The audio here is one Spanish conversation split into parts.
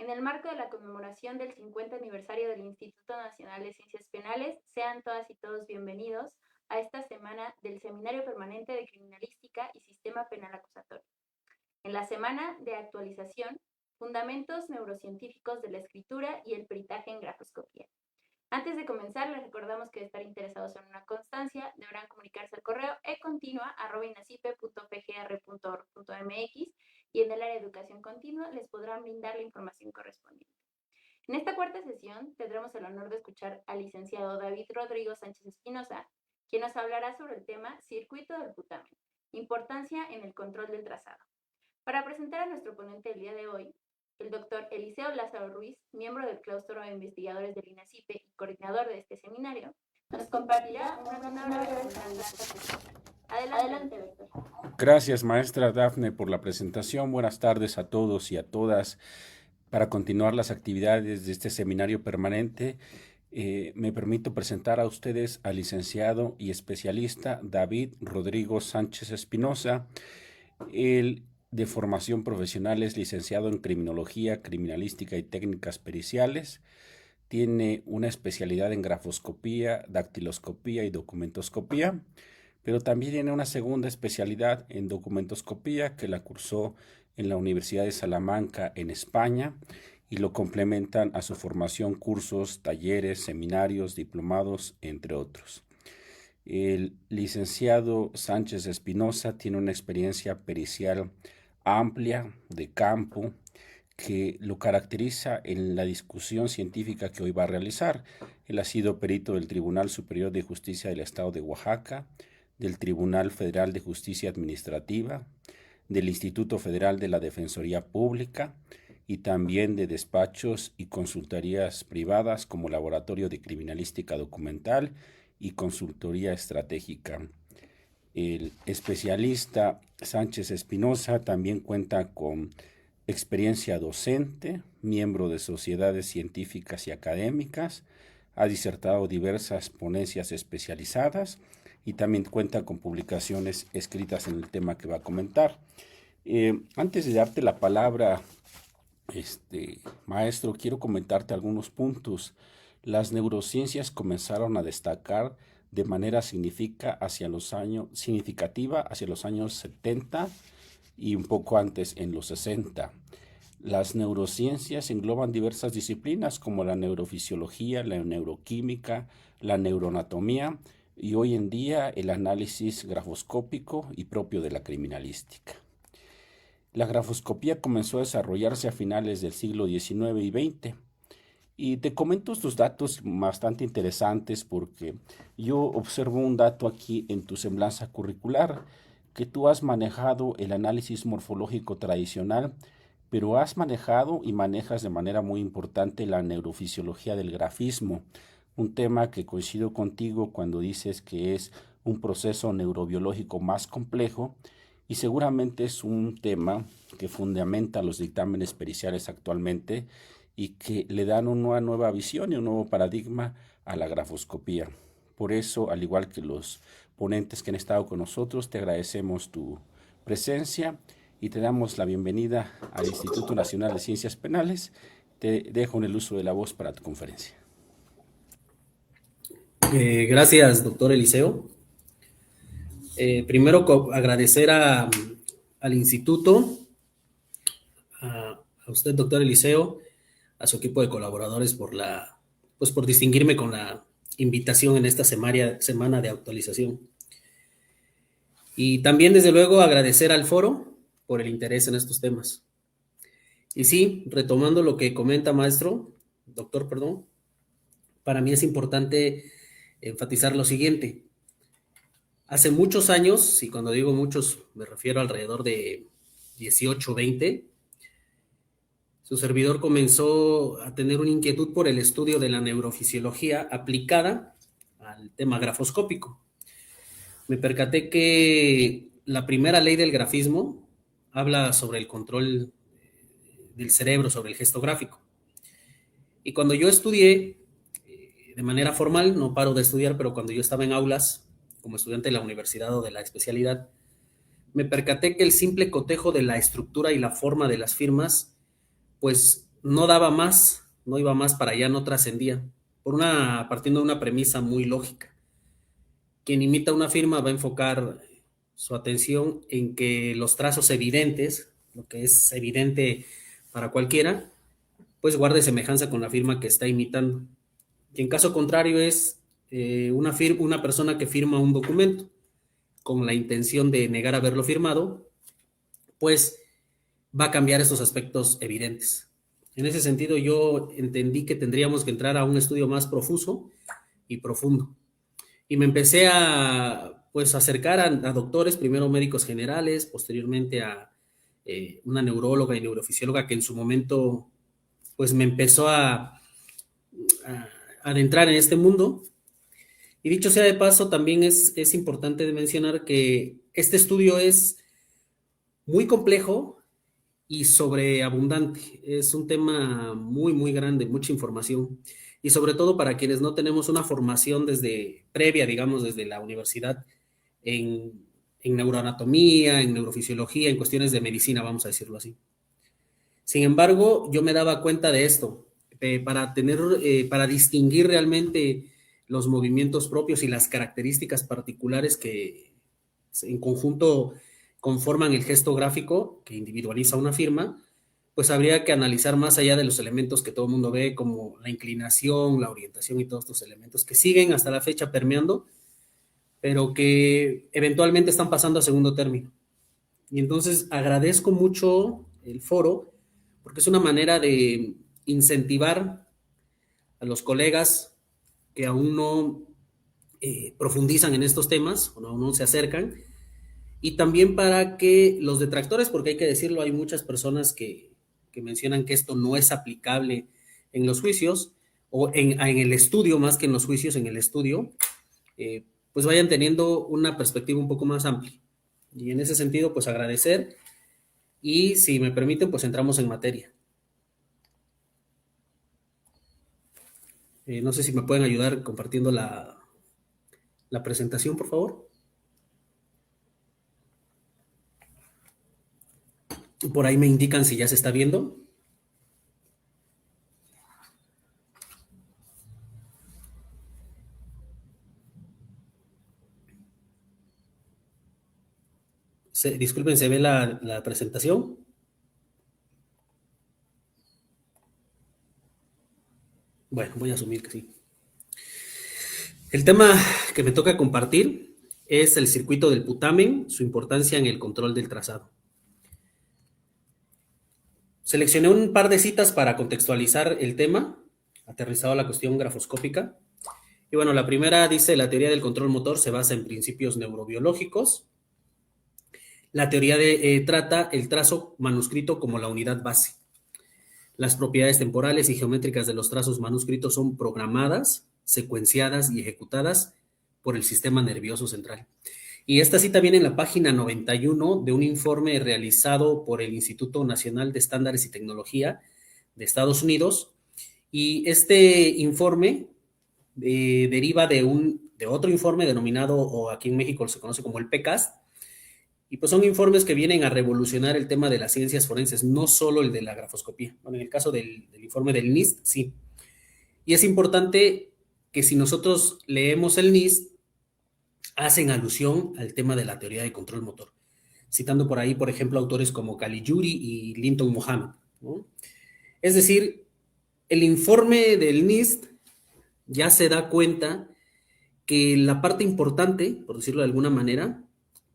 En el marco de la conmemoración del 50 aniversario del Instituto Nacional de Ciencias Penales, sean todas y todos bienvenidos a esta semana del Seminario Permanente de Criminalística y Sistema Penal Acusatorio. En la semana de actualización, Fundamentos Neurocientíficos de la Escritura y el Peritaje en Grafoscopía. Antes de comenzar, les recordamos que de estar interesados en una constancia, deberán comunicarse al correo econtinua@inacipe.pgr.org.mx y en el área de educación continua les podrán brindar la información correspondiente. En esta cuarta sesión tendremos el honor de escuchar al licenciado David Rodrigo Sánchez Espinosa, quien nos hablará sobre el tema Circuito del putamen, importancia en el control del trazado. Para presentar a nuestro ponente el día de hoy, el doctor Eliseo Lázaro Ruiz, miembro del claustro de investigadores del INACIPE y coordinador de este seminario, nos compartirá una breve presentación. Adelante, doctor. Gracias, maestra Dafne, por la presentación. Buenas tardes a todos y a todas. Para continuar las actividades de este seminario permanente, me permito presentar a ustedes al licenciado y especialista David Rodrigo Sánchez Espinosa. Él, de formación profesional, es licenciado en Criminología, Criminalística y Técnicas Periciales. Tiene una especialidad en grafoscopía, dactiloscopía y documentoscopía, pero también tiene una segunda especialidad en documentoscopía que la cursó en la Universidad de Salamanca en España y lo complementan a su formación cursos, talleres, seminarios, diplomados, entre otros. El licenciado Sánchez Espinosa tiene una experiencia pericial amplia de campo que lo caracteriza en la discusión científica que hoy va a realizar. Él ha sido perito del Tribunal Superior de Justicia del Estado de Oaxaca, del Tribunal Federal de Justicia Administrativa, del Instituto Federal de la Defensoría Pública y también de despachos y consultorías privadas como Laboratorio de Criminalística Documental y Consultoría Estratégica. El especialista Sánchez Espinosa también cuenta con experiencia docente, miembro de sociedades científicas y académicas, ha disertado diversas ponencias especializadas y también cuenta con publicaciones escritas en el tema que va a comentar. Antes de darte la palabra, maestro, quiero comentarte algunos puntos. Las neurociencias comenzaron a destacar de manera significativa hacia los años 70 y un poco antes, en los 60. Las neurociencias engloban diversas disciplinas como la neurofisiología, la neuroquímica, la neuroanatomía y hoy en día el análisis grafoscópico y propio de la criminalística. La grafoscopía comenzó a desarrollarse a finales del siglo XIX y XX. Y te comento estos datos bastante interesantes porque yo observo un dato aquí en tu semblanza curricular, que tú has manejado el análisis morfológico tradicional, pero has manejado y manejas de manera muy importante la neurofisiología del grafismo, un tema que coincido contigo cuando dices que es un proceso neurobiológico más complejo y seguramente es un tema que fundamenta los dictámenes periciales actualmente y que le dan una nueva visión y un nuevo paradigma a la grafoscopía. Por eso, al igual que los ponentes que han estado con nosotros, te agradecemos tu presencia y te damos la bienvenida al Instituto Nacional de Ciencias Penales. Te dejo en el uso de la voz para tu conferencia. Gracias, doctor Eliseo. Primero, agradecer al instituto, a usted, doctor Eliseo, a su equipo de colaboradores por distinguirme con la invitación en esta semana de actualización. Y también, desde luego, agradecer al foro por el interés en estos temas. Y sí, retomando lo que comenta doctor, para mí es importante enfatizar lo siguiente. Hace muchos años, y cuando digo muchos me refiero alrededor de 18, 20, su servidor comenzó a tener una inquietud por el estudio de la neurofisiología aplicada al tema grafoscópico. Me percaté que la primera ley del grafismo habla sobre el control del cerebro sobre el gesto gráfico. Y cuando yo estudié de manera formal, no paro de estudiar, pero cuando yo estaba en aulas como estudiante de la universidad o de la especialidad, me percaté que el simple cotejo de la estructura y la forma de las firmas pues no daba más, no iba más para allá, no trascendía, partiendo de una premisa muy lógica. Quien imita una firma va a enfocar su atención en que los trazos evidentes, lo que es evidente para cualquiera, pues guarde semejanza con la firma que está imitando. Y en caso contrario es una persona que firma un documento con la intención de negar haberlo firmado, pues va a cambiar estos aspectos evidentes. En ese sentido, yo entendí que tendríamos que entrar a un estudio más profuso y profundo. Y me empecé a acercar a doctores, primero médicos generales, posteriormente a una neuróloga y neurofisióloga que en su momento pues me empezó a adentrar en este mundo. Y dicho sea de paso, también es importante de mencionar que este estudio es muy complejo y sobreabundante. Es un tema muy, muy grande, mucha información. Y sobre todo para quienes no tenemos una formación previa, digamos, desde la universidad en neuroanatomía, en neurofisiología, en cuestiones de medicina, vamos a decirlo así. Sin embargo, yo me daba cuenta de esto, para distinguir realmente los movimientos propios y las características particulares que en conjunto conforman el gesto gráfico que individualiza una firma, pues habría que analizar más allá de los elementos que todo el mundo ve, como la inclinación, la orientación y todos estos elementos que siguen hasta la fecha permeando, pero que eventualmente están pasando a segundo término. Y entonces agradezco mucho el foro, porque es una manera de incentivar a los colegas que aún no profundizan en estos temas, o aún no se acercan, y también para que los detractores, porque hay que decirlo, hay muchas personas que mencionan que esto no es aplicable en los juicios, o en el estudio, más que en los juicios, en el estudio, pues vayan teniendo una perspectiva un poco más amplia. Y en ese sentido, pues agradecer, y si me permiten, pues entramos en materia. No sé si me pueden ayudar compartiendo la presentación, por favor. Por ahí me indican si ya se está viendo. Disculpen, ¿se ve la presentación? Bueno, voy a asumir que sí. El tema que me toca compartir es el circuito del putamen, su importancia en el control del trazado. Seleccioné un par de citas para contextualizar el tema, aterrizado a la cuestión grafoscópica. Y bueno, la primera dice: la teoría del control motor se basa en principios neurobiológicos. La teoría trata el trazo manuscrito como la unidad base. Las propiedades temporales y geométricas de los trazos manuscritos son programadas, secuenciadas y ejecutadas por el sistema nervioso central. Y esta cita viene en la página 91 de un informe realizado por el Instituto Nacional de Estándares y Tecnología de Estados Unidos. Y este informe deriva de otro informe denominado, o aquí en México se conoce como el PCAST, y pues son informes que vienen a revolucionar el tema de las ciencias forenses, no solo el de la grafoscopía. Bueno, en el caso del informe del NIST, sí. Y es importante que si nosotros leemos el NIST, hacen alusión al tema de la teoría de control motor, citando por ahí, por ejemplo, autores como Caligiuri y Linton Mohammed, ¿no? Es decir, el informe del NIST ya se da cuenta que la parte importante, por decirlo de alguna manera,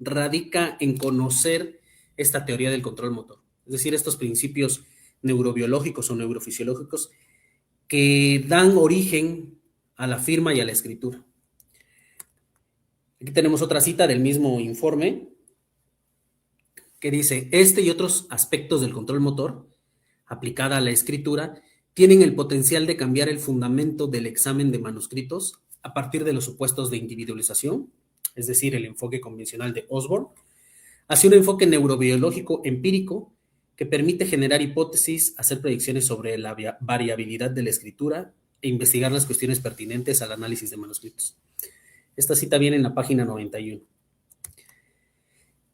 radica en conocer esta teoría del control motor, es decir, estos principios neurobiológicos o neurofisiológicos que dan origen a la firma y a la escritura. Aquí tenemos otra cita del mismo informe que dice: este y otros aspectos del control motor aplicada a la escritura tienen el potencial de cambiar el fundamento del examen de manuscritos a partir de los supuestos de individualización, es decir, el enfoque convencional de Osborne, hacia un enfoque neurobiológico empírico que permite generar hipótesis, hacer predicciones sobre la variabilidad de la escritura e investigar las cuestiones pertinentes al análisis de manuscritos. Esta cita viene en la página 91.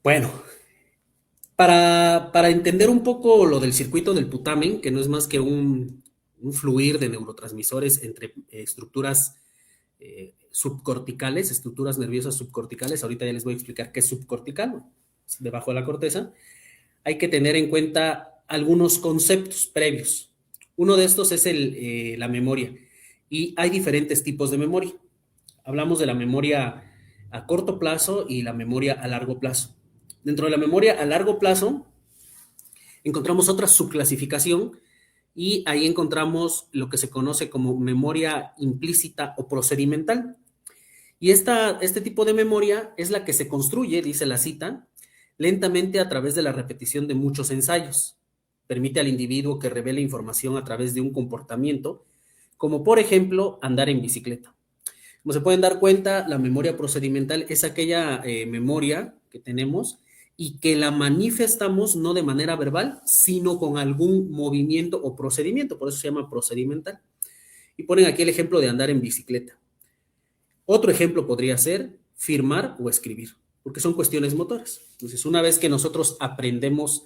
Bueno, Para entender un poco lo del circuito del putamen, que no es más que un fluir de neurotransmisores entre estructuras subcorticales, estructuras nerviosas subcorticales, ahorita ya les voy a explicar qué es subcortical, debajo de la corteza, hay que tener en cuenta algunos conceptos previos. Uno de estos es la memoria, y hay diferentes tipos de memoria. Hablamos de la memoria a corto plazo y la memoria a largo plazo. Dentro de la memoria a largo plazo encontramos otra subclasificación y ahí encontramos lo que se conoce como memoria implícita o procedimental. Y este tipo de memoria es la que se construye, dice la cita, lentamente a través de la repetición de muchos ensayos. Permite al individuo que revele información a través de un comportamiento, como por ejemplo andar en bicicleta. Como se pueden dar cuenta, la memoria procedimental es aquella memoria que tenemos y que la manifestamos no de manera verbal, sino con algún movimiento o procedimiento, por eso se llama procedimental. Y ponen aquí el ejemplo de andar en bicicleta. Otro ejemplo podría ser firmar o escribir, porque son cuestiones motoras. Entonces, una vez que nosotros aprendemos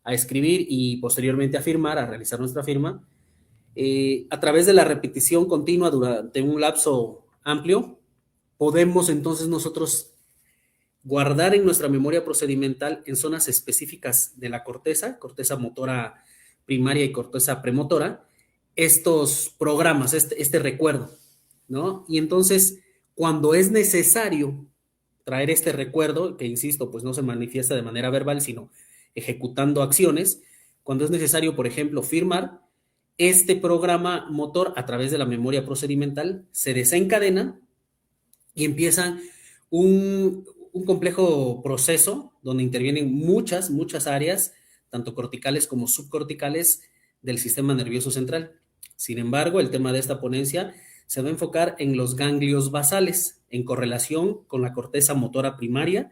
a escribir y posteriormente a firmar, a realizar nuestra firma, a través de la repetición continua durante un lapso amplio, podemos entonces nosotros guardar en nuestra memoria procedimental en zonas específicas de la corteza motora primaria y corteza premotora, estos programas, este recuerdo, ¿no? Y entonces, cuando es necesario traer este recuerdo, que insisto, pues no se manifiesta de manera verbal, sino ejecutando acciones, cuando es necesario, por ejemplo, firmar, este programa motor a través de la memoria procedimental se desencadena y empieza un complejo proceso donde intervienen muchas áreas, tanto corticales como subcorticales del sistema nervioso central. Sin embargo, el tema de esta ponencia se va a enfocar en los ganglios basales, en correlación con la corteza motora primaria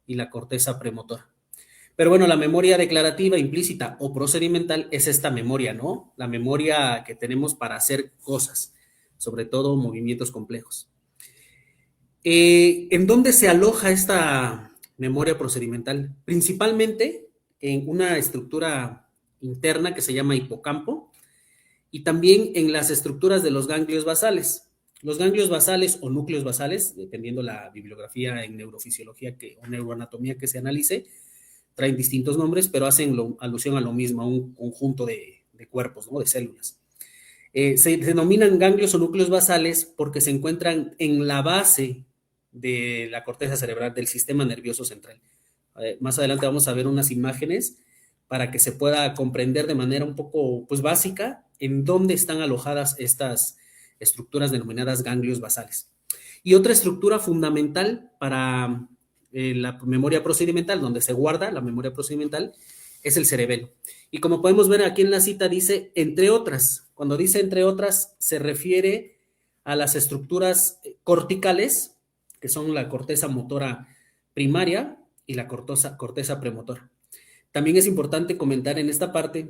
y la corteza premotora. Pero bueno, la memoria declarativa, implícita o procedimental es esta memoria, ¿no? La memoria que tenemos para hacer cosas, sobre todo movimientos complejos. ¿En dónde se aloja esta memoria procedimental? Principalmente en una estructura interna que se llama hipocampo y también en las estructuras de los ganglios basales. Los ganglios basales o núcleos basales, dependiendo la bibliografía en neurofisiología o neuroanatomía que se analice, traen distintos nombres, pero hacen alusión a lo mismo, a un conjunto de cuerpos, ¿no? De células. Se denominan ganglios o núcleos basales porque se encuentran en la base de la corteza cerebral del sistema nervioso central. Más adelante vamos a ver unas imágenes para que se pueda comprender de manera un poco pues, básica en dónde están alojadas estas estructuras denominadas ganglios basales. Y otra estructura fundamental para la memoria procedimental, donde se guarda la memoria procedimental, es el cerebelo. Y como podemos ver aquí en la cita dice entre otras. Cuando dice entre otras se refiere a las estructuras corticales, que son la corteza motora primaria y la corteza premotora. También es importante comentar en esta parte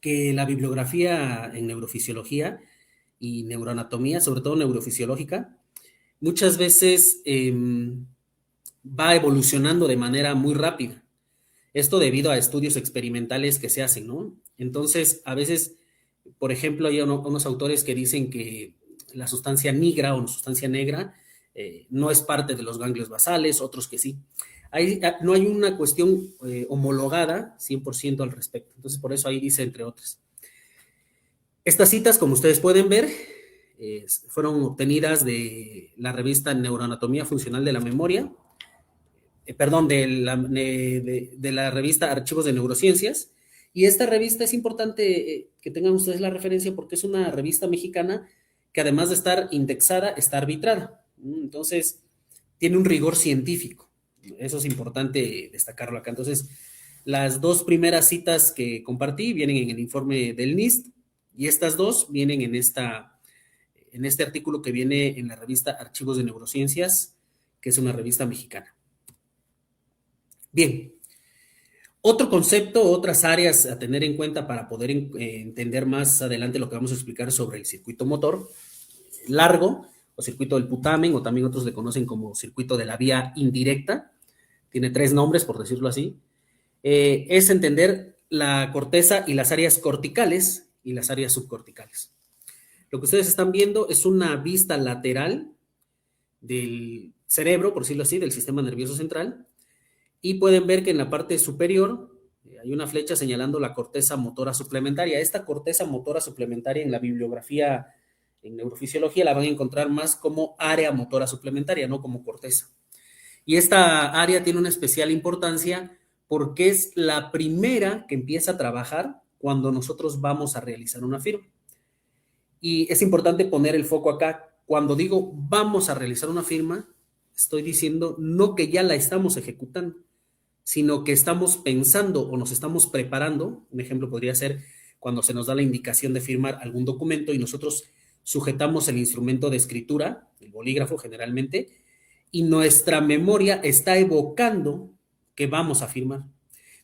que la bibliografía en neurofisiología y neuroanatomía, sobre todo neurofisiológica, muchas veces va evolucionando de manera muy rápida. Esto debido a estudios experimentales que se hacen, ¿no? Entonces, a veces, por ejemplo, hay unos autores que dicen que la sustancia nigra o la sustancia negra no es parte de los ganglios basales, otros que sí. No hay una cuestión homologada 100% al respecto. Entonces, por eso ahí dice entre otras. Estas citas, como ustedes pueden ver, fueron obtenidas de la revista Neuroanatomía Funcional de la Memoria, de la revista Archivos de Neurociencias. Y esta revista es importante que tengan ustedes la referencia porque es una revista mexicana que además de estar indexada, está arbitrada. Entonces, tiene un rigor científico. Eso es importante destacarlo acá. Entonces, las dos primeras citas que compartí vienen en el informe del NIST y estas dos vienen en este artículo que viene en la revista Archivos de Neurociencias, que es una revista mexicana. Bien. Otro concepto, otras áreas a tener en cuenta para poder entender más adelante lo que vamos a explicar sobre el circuito motor largo, o circuito del putamen, o también otros le conocen como circuito de la vía indirecta. Tiene 3 nombres, por decirlo así. es entender la corteza y las áreas corticales y las áreas subcorticales. Lo que ustedes están viendo es una vista lateral del cerebro, por decirlo así, del sistema nervioso central, y pueden ver que en la parte superior hay una flecha señalando la corteza motora suplementaria. Esta corteza motora suplementaria en la bibliografía en neurofisiología la van a encontrar más como área motora suplementaria, no como corteza. Y esta área tiene una especial importancia porque es la primera que empieza a trabajar cuando nosotros vamos a realizar una firma. Y es importante poner el foco acá. Cuando digo vamos a realizar una firma, estoy diciendo no que ya la estamos ejecutando, sino que estamos pensando o nos estamos preparando. Un ejemplo podría ser cuando se nos da la indicación de firmar algún documento y nosotros sujetamos el instrumento de escritura, el bolígrafo generalmente, y nuestra memoria está evocando que vamos a firmar.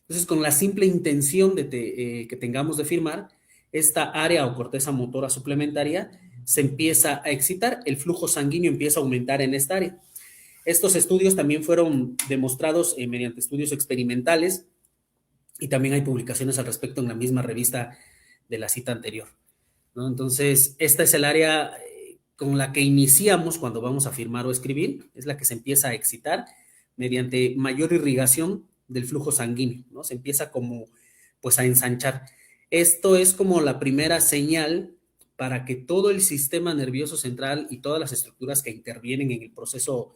Entonces, con la simple intención de que tengamos de firmar, esta área o corteza motora suplementaria se empieza a excitar, el flujo sanguíneo empieza a aumentar en esta área. Estos estudios también fueron demostrados mediante estudios experimentales y también hay publicaciones al respecto en la misma revista de la cita anterior, ¿no? Entonces, esta es el área con la que iniciamos cuando vamos a firmar o escribir, es la que se empieza a excitar mediante mayor irrigación del flujo sanguíneo, ¿no? Se empieza como pues a ensanchar. Esto es como la primera señal para que todo el sistema nervioso central y todas las estructuras que intervienen en el proceso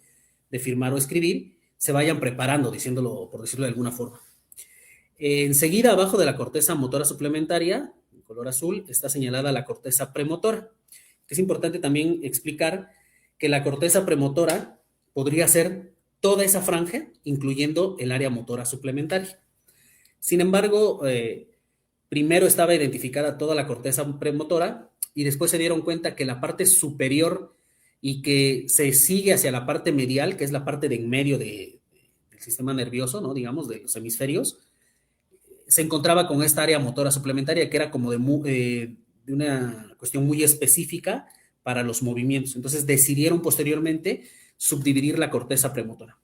de firmar o escribir se vayan preparando, por decirlo de alguna forma. Enseguida, abajo de la corteza motora suplementaria, en color azul, está señalada la corteza premotora. Es importante también explicar que la corteza premotora podría ser toda esa franja, incluyendo el área motora suplementaria. Sin embargo, primero estaba identificada toda la corteza premotora y después se dieron cuenta que la parte superior y que se sigue hacia la parte medial, que es la parte de en medio del sistema nervioso, ¿no? Digamos, de los hemisferios, se encontraba con esta área motora suplementaria que era como de una cuestión muy específica para los movimientos. Entonces decidieron posteriormente subdividir la corteza premotora.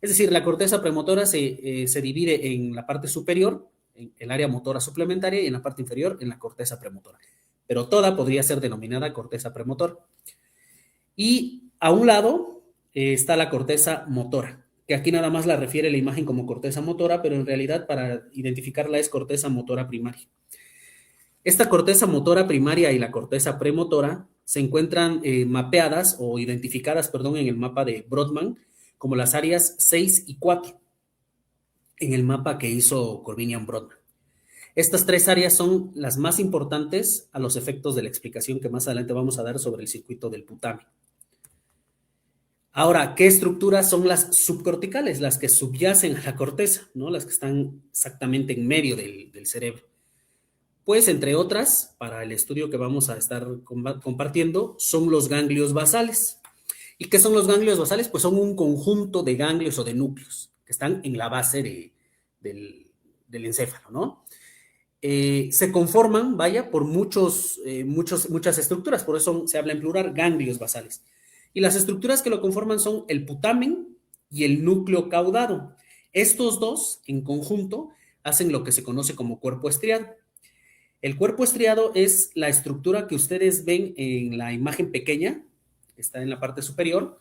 Es decir, la corteza premotora se divide en la parte superior, en el área motora suplementaria, y en la parte inferior, en la corteza premotora. Pero toda podría ser denominada corteza premotora. Y a un lado está la corteza motora, que aquí nada más la refiere la imagen como corteza motora, pero en realidad para identificarla es corteza motora primaria. Esta corteza motora primaria y la corteza premotora se encuentran mapeadas o identificadas, perdón, en el mapa de Brodmann como las áreas 6 y 4, en el mapa que hizo Corbinian-Brodmann. Estas tres áreas son las más importantes a los efectos de la explicación que más adelante vamos a dar sobre el circuito del putamen. Ahora, ¿qué estructuras son las subcorticales? Las que subyacen a la corteza, ¿no? Las que están exactamente en medio del cerebro. Pues, entre otras, para el estudio que vamos a estar compartiendo, son los ganglios basales. ¿Y qué son los ganglios basales? Pues son un conjunto de ganglios o de núcleos que están en la base del encéfalo, ¿no? Se conforman, por muchas estructuras, por eso se habla en plural, ganglios basales. Y las estructuras que lo conforman son el putamen y el núcleo caudado. Estos dos, en conjunto, hacen lo que se conoce como cuerpo estriado. El cuerpo estriado es la estructura que ustedes ven en la imagen pequeña, que está en la parte superior,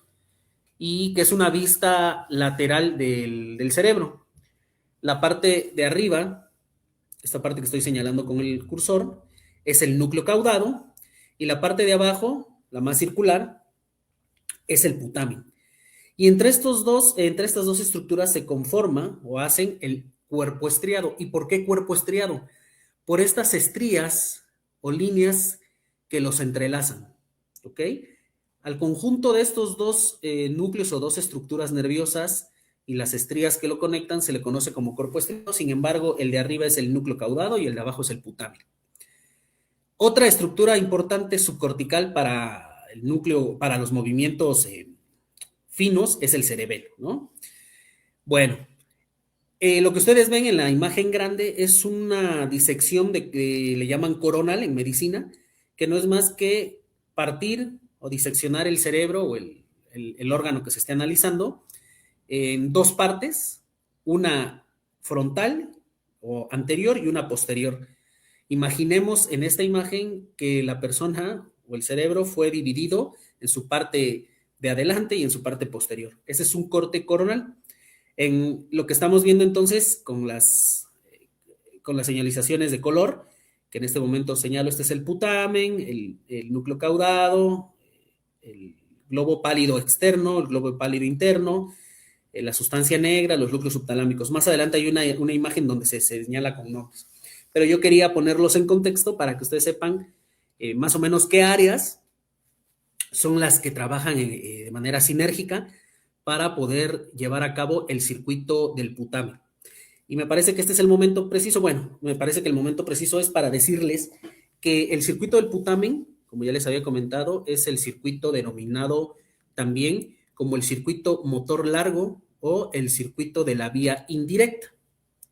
y que es una vista lateral del cerebro. La parte de arriba, esta parte que estoy señalando con el cursor, es el núcleo caudado, y la parte de abajo, la más circular, es el putamen. Y entre estas dos estructuras se conforma o hacen el cuerpo estriado. ¿Y por qué cuerpo estriado? Por estas estrías o líneas que los entrelazan, ¿ok? Al conjunto de estos dos núcleos o dos estructuras nerviosas y las estrías que lo conectan se le conoce como cuerpo estriado. Sin embargo, el de arriba es el núcleo caudado y el de abajo es el putamen. Otra estructura importante subcortical para el núcleo, para los movimientos finos, es el cerebelo, ¿no? Bueno, lo que ustedes ven en la imagen grande es una disección que le llaman coronal en medicina, que no es más que partir o diseccionar el cerebro o el órgano que se esté analizando en dos partes, una frontal o anterior y una posterior. Imaginemos en esta imagen que la persona o el cerebro fue dividido en su parte de adelante y en su parte posterior. Ese es un corte coronal. En lo que estamos viendo entonces con las señalizaciones de color, que en este momento señalo, este es el putamen, el núcleo caudado, el globo pálido externo, el globo pálido interno, la sustancia negra, los núcleos subtalámicos. Más adelante hay una imagen donde se señala con nombres. Pero yo quería ponerlos en contexto para que ustedes sepan más o menos qué áreas son las que trabajan de manera sinérgica para poder llevar a cabo el circuito del putamen. Y me parece que este es el momento preciso, me parece que el momento preciso es para decirles que el circuito del putamen, como ya les había comentado, es el circuito denominado también como el circuito motor largo o el circuito de la vía indirecta.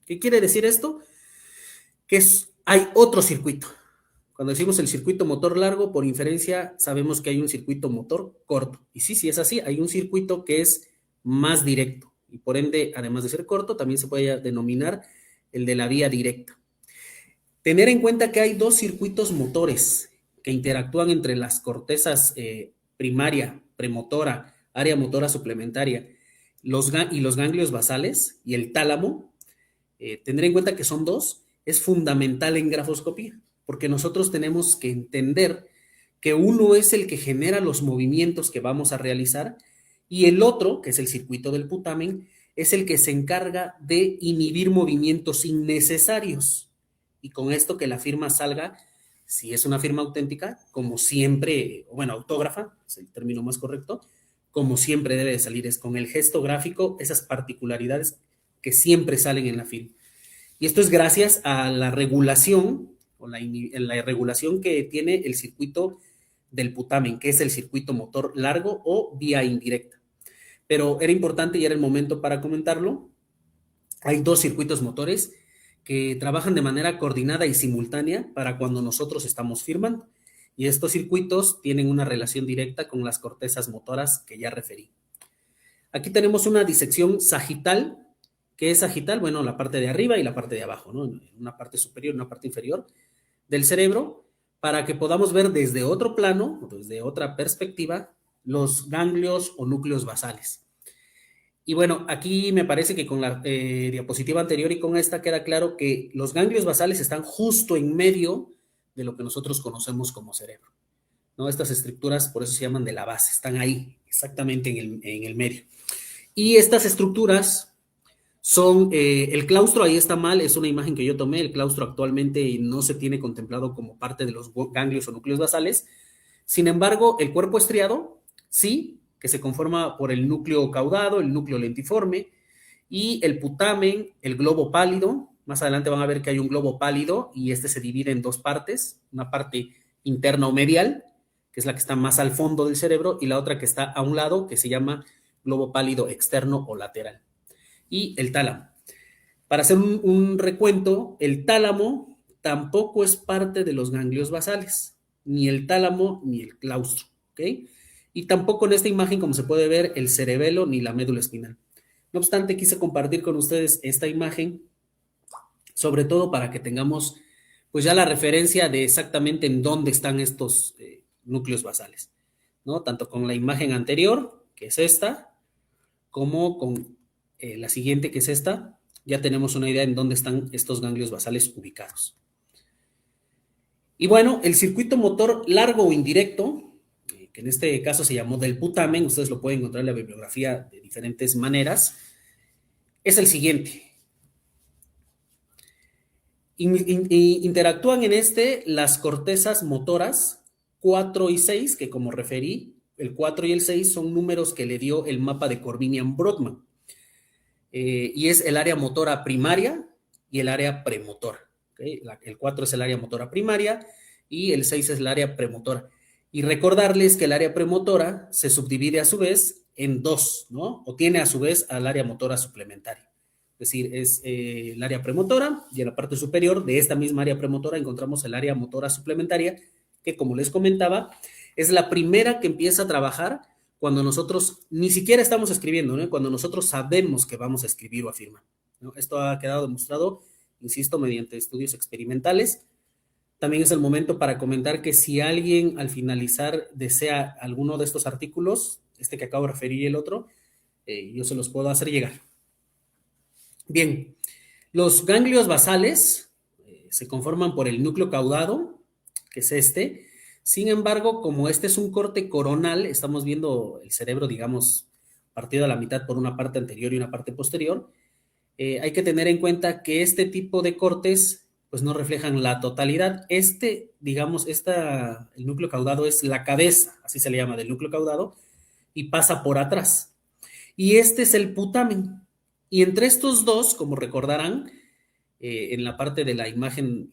¿Qué quiere decir esto? Que hay otro circuito. Cuando decimos el circuito motor largo, por inferencia sabemos que hay un circuito motor corto. Y sí, es así, hay un circuito que es más directo. Y por ende, además de ser corto, también se puede denominar el de la vía directa. Tener en cuenta que hay dos circuitos motores que interactúan entre las cortezas primaria, premotora, área motora suplementaria y los ganglios basales y el tálamo. Tener en cuenta que son dos es fundamental en grafoscopía, porque nosotros tenemos que entender que uno es el que genera los movimientos que vamos a realizar y el otro, que es el circuito del putamen, es el que se encarga de inhibir movimientos innecesarios. Y con esto que la firma salga, si es una firma auténtica, como siempre, autógrafa, es el término más correcto, como siempre debe de salir, es con el gesto gráfico, esas particularidades que siempre salen en la firma. Y esto es gracias a la regulación, o la regulación que tiene el circuito del putamen, que es el circuito motor largo o vía indirecta. Pero era importante y era el momento para comentarlo. Hay dos circuitos motores que trabajan de manera coordinada y simultánea para cuando nosotros estamos firmando. Y estos circuitos tienen una relación directa con las cortezas motoras que ya referí. Aquí tenemos una disección sagital. ¿Qué es sagital? Bueno, la parte de arriba y la parte de abajo, ¿no? Una parte superior y una parte inferior del cerebro, para que podamos ver desde otro plano, desde otra perspectiva, los ganglios o núcleos basales. Y bueno, aquí me parece que con la diapositiva anterior y con esta queda claro que los ganglios basales están justo en medio de lo que nosotros conocemos como cerebro, ¿no? Estas estructuras, por eso se llaman de la base, están ahí, exactamente en el medio. Y estas estructuras son, el claustro ahí está mal, es una imagen que yo tomé, el claustro actualmente no se tiene contemplado como parte de los ganglios o núcleos basales. Sin embargo, el cuerpo estriado, sí, que se conforma por el núcleo caudado, el núcleo lentiforme, y el putamen, el globo pálido. Más adelante van a ver que hay un globo pálido y este se divide en dos partes, una parte interna o medial, que es la que está más al fondo del cerebro, y la otra que está a un lado, que se llama globo pálido externo o lateral. Y el tálamo. Para hacer un recuento, el tálamo tampoco es parte de los ganglios basales, ni el tálamo ni el claustro, ¿ok? Y tampoco en esta imagen, como se puede ver, el cerebelo ni la médula espinal. No obstante, quise compartir con ustedes esta imagen, sobre todo para que tengamos pues ya la referencia de exactamente en dónde están estos núcleos basales, ¿no? Tanto con la imagen anterior, que es esta, como con la siguiente, que es esta, ya tenemos una idea en dónde están estos ganglios basales ubicados. Y bueno, el circuito motor largo o indirecto, que en este caso se llamó del putamen, ustedes lo pueden encontrar en la bibliografía de diferentes maneras, es el siguiente. Interactúan en las cortezas motoras 4 y 6, que como referí, el 4 y el 6 son números que le dio el mapa de Corbinian-Brodmann. Y es el área motora primaria y el área premotora. ¿Okay? El 4 es el área motora primaria y el 6 es el área premotora. Y recordarles que el área premotora se subdivide a su vez en dos, ¿no? O tiene a su vez al área motora suplementaria. Es decir, es el área premotora y en la parte superior de esta misma área premotora encontramos el área motora suplementaria, que como les comentaba, es la primera que empieza a trabajar cuando nosotros ni siquiera estamos escribiendo, ¿no? Cuando nosotros sabemos que vamos a escribir o a firmar, ¿no? Esto ha quedado demostrado insisto, mediante estudios experimentales. También es el momento para comentar que si alguien al finalizar desea alguno de estos artículos, este que acabo de referir y el otro, yo se los puedo hacer llegar. Bien, los ganglios basales se conforman por el núcleo caudado, que es este. Sin embargo, como este es un corte coronal, estamos viendo el cerebro, digamos, partido a la mitad por una parte anterior y una parte posterior. Hay que tener en cuenta que este tipo de cortes pues no reflejan la totalidad. Digamos, el núcleo caudado es la cabeza, así se le llama, del núcleo caudado, y pasa por atrás. Y este es el putamen. Y entre estos dos, como recordarán, en la parte de la imagen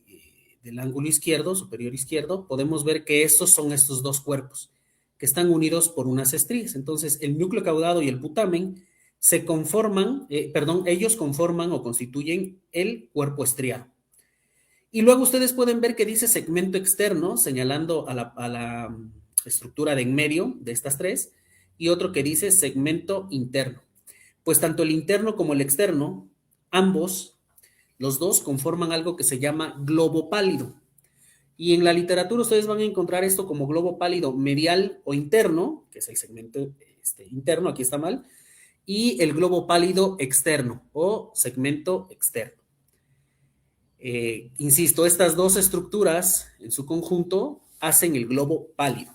del ángulo izquierdo, superior izquierdo, podemos ver que estos son estos dos cuerpos, que están unidos por unas estrías. Entonces, el núcleo caudado y el putamen se conforman, ellos conforman o constituyen el cuerpo estriado. Y luego ustedes pueden ver que dice segmento externo, señalando a la estructura de en medio de estas tres, y otro que dice segmento interno. Pues tanto el interno como el externo, ambos, los dos, conforman algo que se llama globo pálido. Y en la literatura ustedes van a encontrar esto como globo pálido medial o interno, que es el segmento interno, aquí está mal, y el globo pálido externo o segmento externo. Insisto, estas dos estructuras en su conjunto hacen el globo pálido.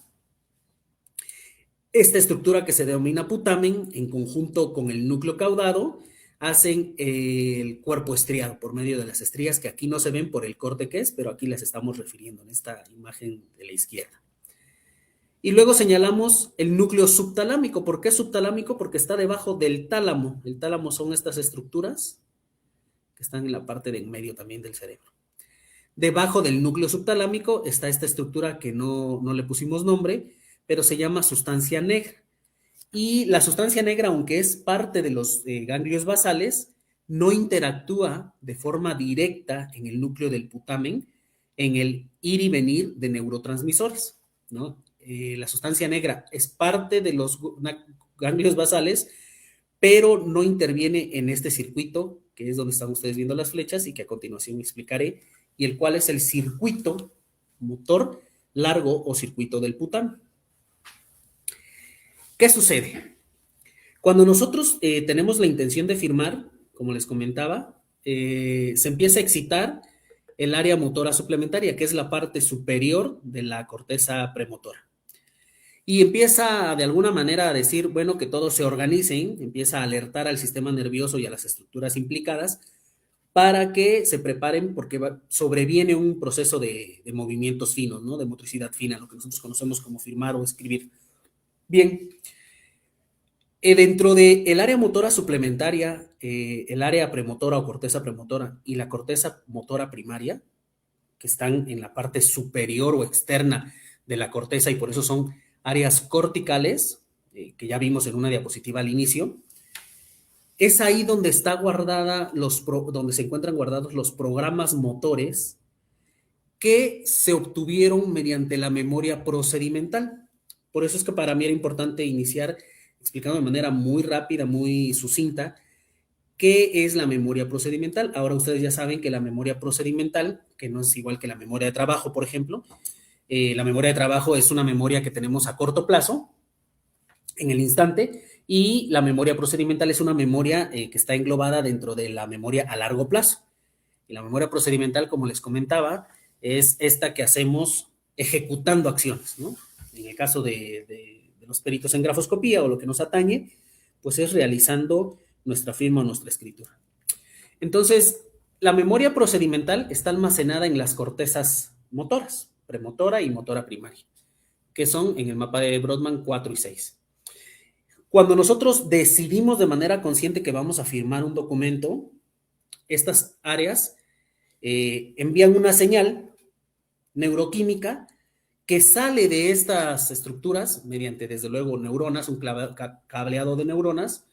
Esta estructura que se denomina putamen, en conjunto con el núcleo caudado, hacen el cuerpo estriado por medio de las estrías que aquí no se ven por el corte que es, pero aquí las estamos refiriendo en esta imagen de la izquierda. Y luego señalamos el núcleo subtalámico. ¿Por qué subtalámico? Porque está debajo del tálamo. El tálamo son estas estructuras que están en la parte de en medio también del cerebro. Debajo del núcleo subtalámico está esta estructura que no le pusimos nombre, pero se llama sustancia negra. Y la sustancia negra, aunque es parte de los ganglios basales, no interactúa de forma directa en el núcleo del putamen en el ir y venir de neurotransmisores, ¿no? La sustancia negra es parte de los ganglios basales, pero no interviene en este circuito, que es donde están ustedes viendo las flechas y que a continuación explicaré, y el cual es el circuito motor largo o circuito del putamen. ¿Qué sucede? Cuando nosotros tenemos la intención de firmar, como les comentaba, se empieza a excitar el área motora suplementaria, que es la parte superior de la corteza premotora. Y empieza de alguna manera a decir, bueno, que todos se organicen, empieza a alertar al sistema nervioso y a las estructuras implicadas para que se preparen porque sobreviene un proceso de movimientos finos, ¿no? De motricidad fina, lo que nosotros conocemos como firmar o escribir. Bien, dentro del área motora suplementaria, el área premotora o corteza premotora y la corteza motora primaria, que están en la parte superior o externa de la corteza y por eso son áreas corticales, que ya vimos en una diapositiva al inicio, es ahí donde está guardada donde se encuentran guardados los programas motores que se obtuvieron mediante la memoria procedimental. Por eso es que para mí era importante iniciar explicando de manera muy rápida, muy sucinta, qué es la memoria procedimental. Ahora ustedes ya saben que la memoria procedimental, que no es igual que la memoria de trabajo, por ejemplo, la memoria de trabajo es una memoria que tenemos a corto plazo, en el instante, y la memoria procedimental es una memoria que está englobada dentro de la memoria a largo plazo. Y la memoria procedimental, como les comentaba, es esta que hacemos ejecutando acciones, ¿no? En el caso de los peritos en grafoscopía o lo que nos atañe, pues es realizando nuestra firma o nuestra escritura. Entonces, la memoria procedimental está almacenada en las cortezas motoras, premotora y motora primaria, que son en el mapa de Brodmann 4 y 6. Cuando nosotros decidimos de manera consciente que vamos a firmar un documento, estas áreas envían una señal neuroquímica que sale de estas estructuras mediante, desde luego, neuronas, un cableado de neuronas,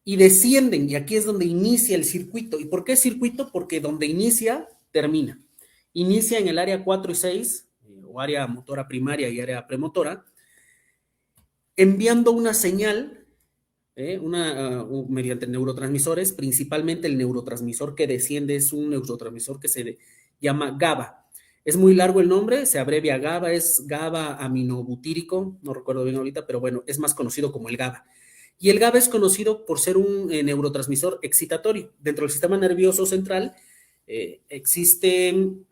y descienden, y aquí es donde inicia el circuito. ¿Y por qué circuito? Porque donde inicia, termina. Inicia en el área 4 y 6, o área motora primaria y área premotora, enviando una señal mediante neurotransmisores, principalmente el neurotransmisor que desciende es un neurotransmisor que se llama GABA. Es muy largo el nombre, se abrevia GABA, es GABA aminobutírico, no recuerdo bien ahorita, pero bueno, es más conocido como el GABA. Y el GABA es conocido por ser un neurotransmisor excitatorio. Dentro del sistema nervioso central existen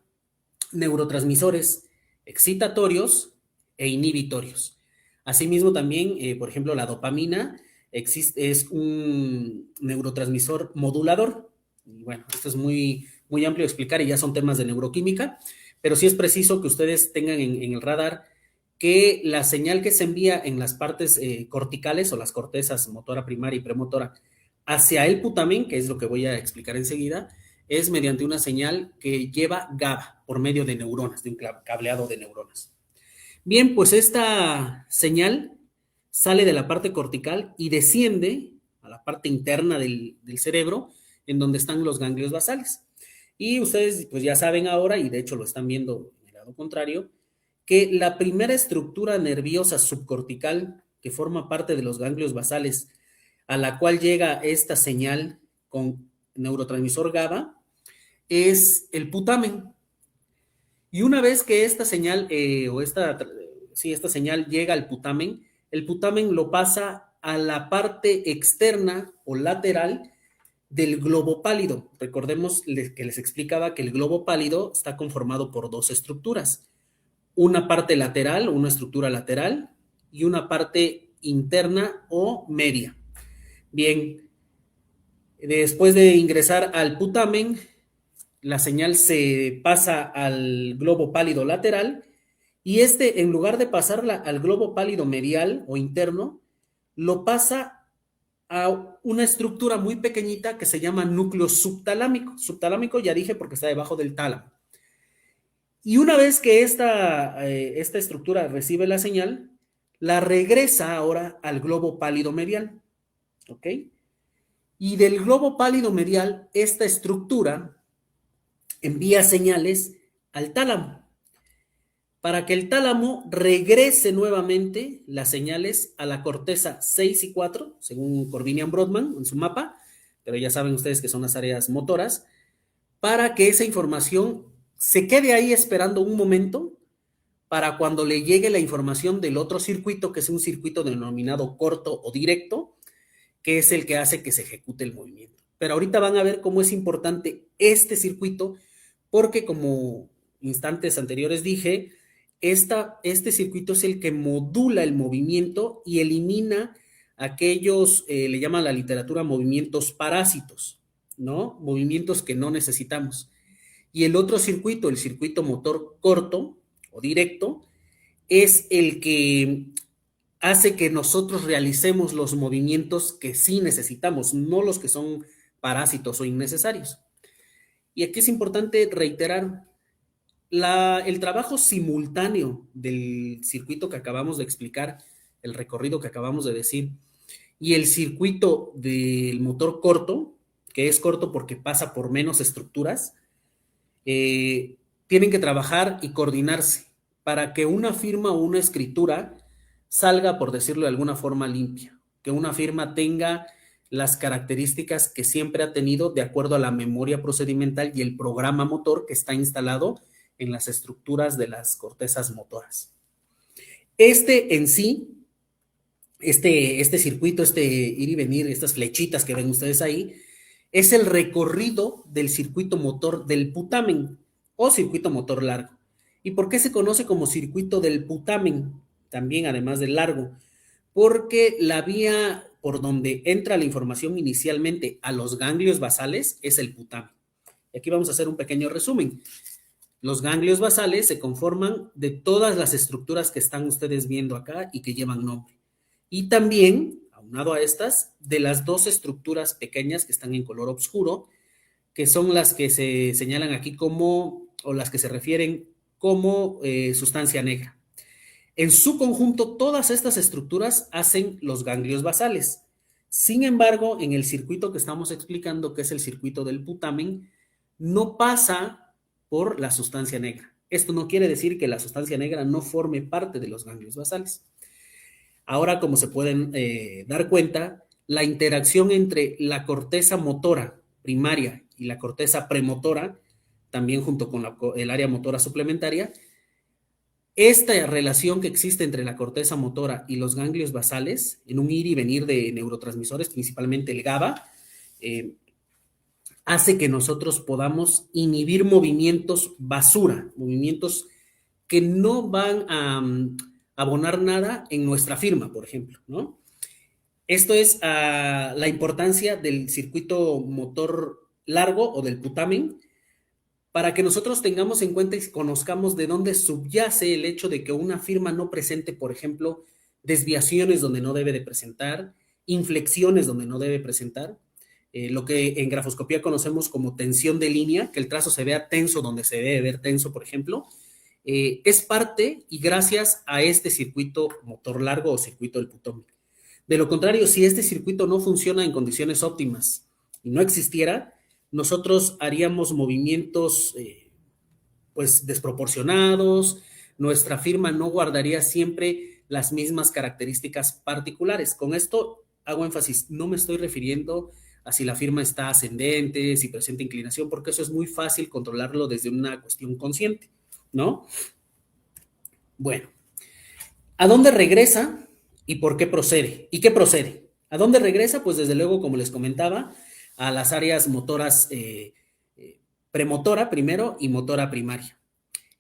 neurotransmisores excitatorios e inhibitorios. Asimismo, también, por ejemplo, la dopamina es un neurotransmisor modulador. Y bueno, esto es muy amplio de explicar y ya son temas de neuroquímica, pero sí es preciso que ustedes tengan en el radar que la señal que se envía en las partes corticales o las cortezas motora primaria y premotora hacia el putamen, que es lo que voy a explicar enseguida, es mediante una señal que lleva GABA por medio de neuronas, de un cableado de neuronas. Bien, pues esta señal sale de la parte cortical y desciende a la parte interna del cerebro, en donde están los ganglios basales. Y ustedes pues ya saben ahora, y de hecho lo están viendo en el lado contrario, que la primera estructura nerviosa subcortical que forma parte de los ganglios basales, a la cual llega esta señal con neurotransmisor GABA, es el putamen. Y una vez que esta señal esta señal llega al putamen, el putamen lo pasa a la parte externa o lateral del globo pálido. Recordemos que les explicaba que el globo pálido está conformado por dos estructuras. Una parte lateral, una estructura lateral, y una parte interna o media. Bien, después de ingresar al putamen, la señal se pasa al globo pálido lateral y en lugar de pasarla al globo pálido medial o interno, lo pasa a una estructura muy pequeñita que se llama núcleo subtalámico. Subtalámico ya dije porque está debajo del tálamo. Y una vez que esta estructura recibe la señal, la regresa ahora al globo pálido medial. ¿Ok? Y del globo pálido medial, esta estructura envía señales al tálamo para que el tálamo regrese nuevamente las señales a la corteza 6 y 4, según Corbinian-Brodmann en su mapa, pero ya saben ustedes que son las áreas motoras, para que esa información se quede ahí esperando un momento para cuando le llegue la información del otro circuito, que es un circuito denominado corto o directo, que es el que hace que se ejecute el movimiento. Pero ahorita van a ver cómo es importante este circuito, porque como instantes anteriores dije, este circuito es el que modula el movimiento y elimina aquellos, le llaman la literatura movimientos parásitos, ¿no? Movimientos que no necesitamos. Y el otro circuito, el circuito motor corto o directo, es el que hace que nosotros realicemos los movimientos que sí necesitamos, no los que son parásitos o innecesarios. Y aquí es importante reiterar el trabajo simultáneo del circuito que acabamos de explicar, el recorrido que acabamos de decir, y el circuito del motor corto, que es corto porque pasa por menos estructuras, tienen que trabajar y coordinarse para que una firma o una escritura salga, por decirlo de alguna forma, limpia, que una firma tenga las características que siempre ha tenido de acuerdo a la memoria procedimental y el programa motor que está instalado en las estructuras de las cortezas motoras. En sí, este circuito, ir y venir, estas flechitas que ven ustedes ahí, es el recorrido del circuito motor del putamen o circuito motor largo. ¿Y por qué se conoce como circuito del putamen? También, además del largo, porque la vía por donde entra la información inicialmente a los ganglios basales es el putamen. Y aquí vamos a hacer un pequeño resumen. Los ganglios basales se conforman de todas las estructuras que están ustedes viendo acá y que llevan nombre. Y también, aunado a estas, de las dos estructuras pequeñas que están en color oscuro, que son las que se señalan aquí como, o las que se refieren como sustancia negra. En su conjunto, todas estas estructuras hacen los ganglios basales. Sin embargo, en el circuito que estamos explicando, que es el circuito del putamen, no pasa por la sustancia negra. Esto no quiere decir que la sustancia negra no forme parte de los ganglios basales. Ahora, como se pueden dar cuenta, la interacción entre la corteza motora primaria y la corteza premotora, también junto con el área motora suplementaria. Esta relación que existe entre la corteza motora y los ganglios basales, en un ir y venir de neurotransmisores, principalmente el GABA, hace que nosotros podamos inhibir movimientos basura, movimientos que no van a abonar nada en nuestra firma, por ejemplo, ¿no? Esto es la importancia del circuito motor largo o del putamen, para que nosotros tengamos en cuenta y conozcamos de dónde subyace el hecho de que una firma no presente, por ejemplo, desviaciones donde no debe de presentar, inflexiones donde no debe presentar, lo que en grafoscopía conocemos como tensión de línea, que el trazo se vea tenso donde se debe ver tenso, por ejemplo, es parte y gracias a este circuito motor largo o circuito del putamen. De lo contrario, si este circuito no funciona en condiciones óptimas y no existiera, nosotros haríamos movimientos pues desproporcionados, nuestra firma no guardaría siempre las mismas características particulares. Con esto hago énfasis, no me estoy refiriendo a si la firma está ascendente, si presenta inclinación, porque eso es muy fácil controlarlo desde una cuestión consciente, ¿no? Bueno, ¿a dónde regresa y por qué procede? ¿Y qué procede? ¿A dónde regresa? Pues desde luego, como les comentaba, a las áreas motoras premotora primero y motora primaria.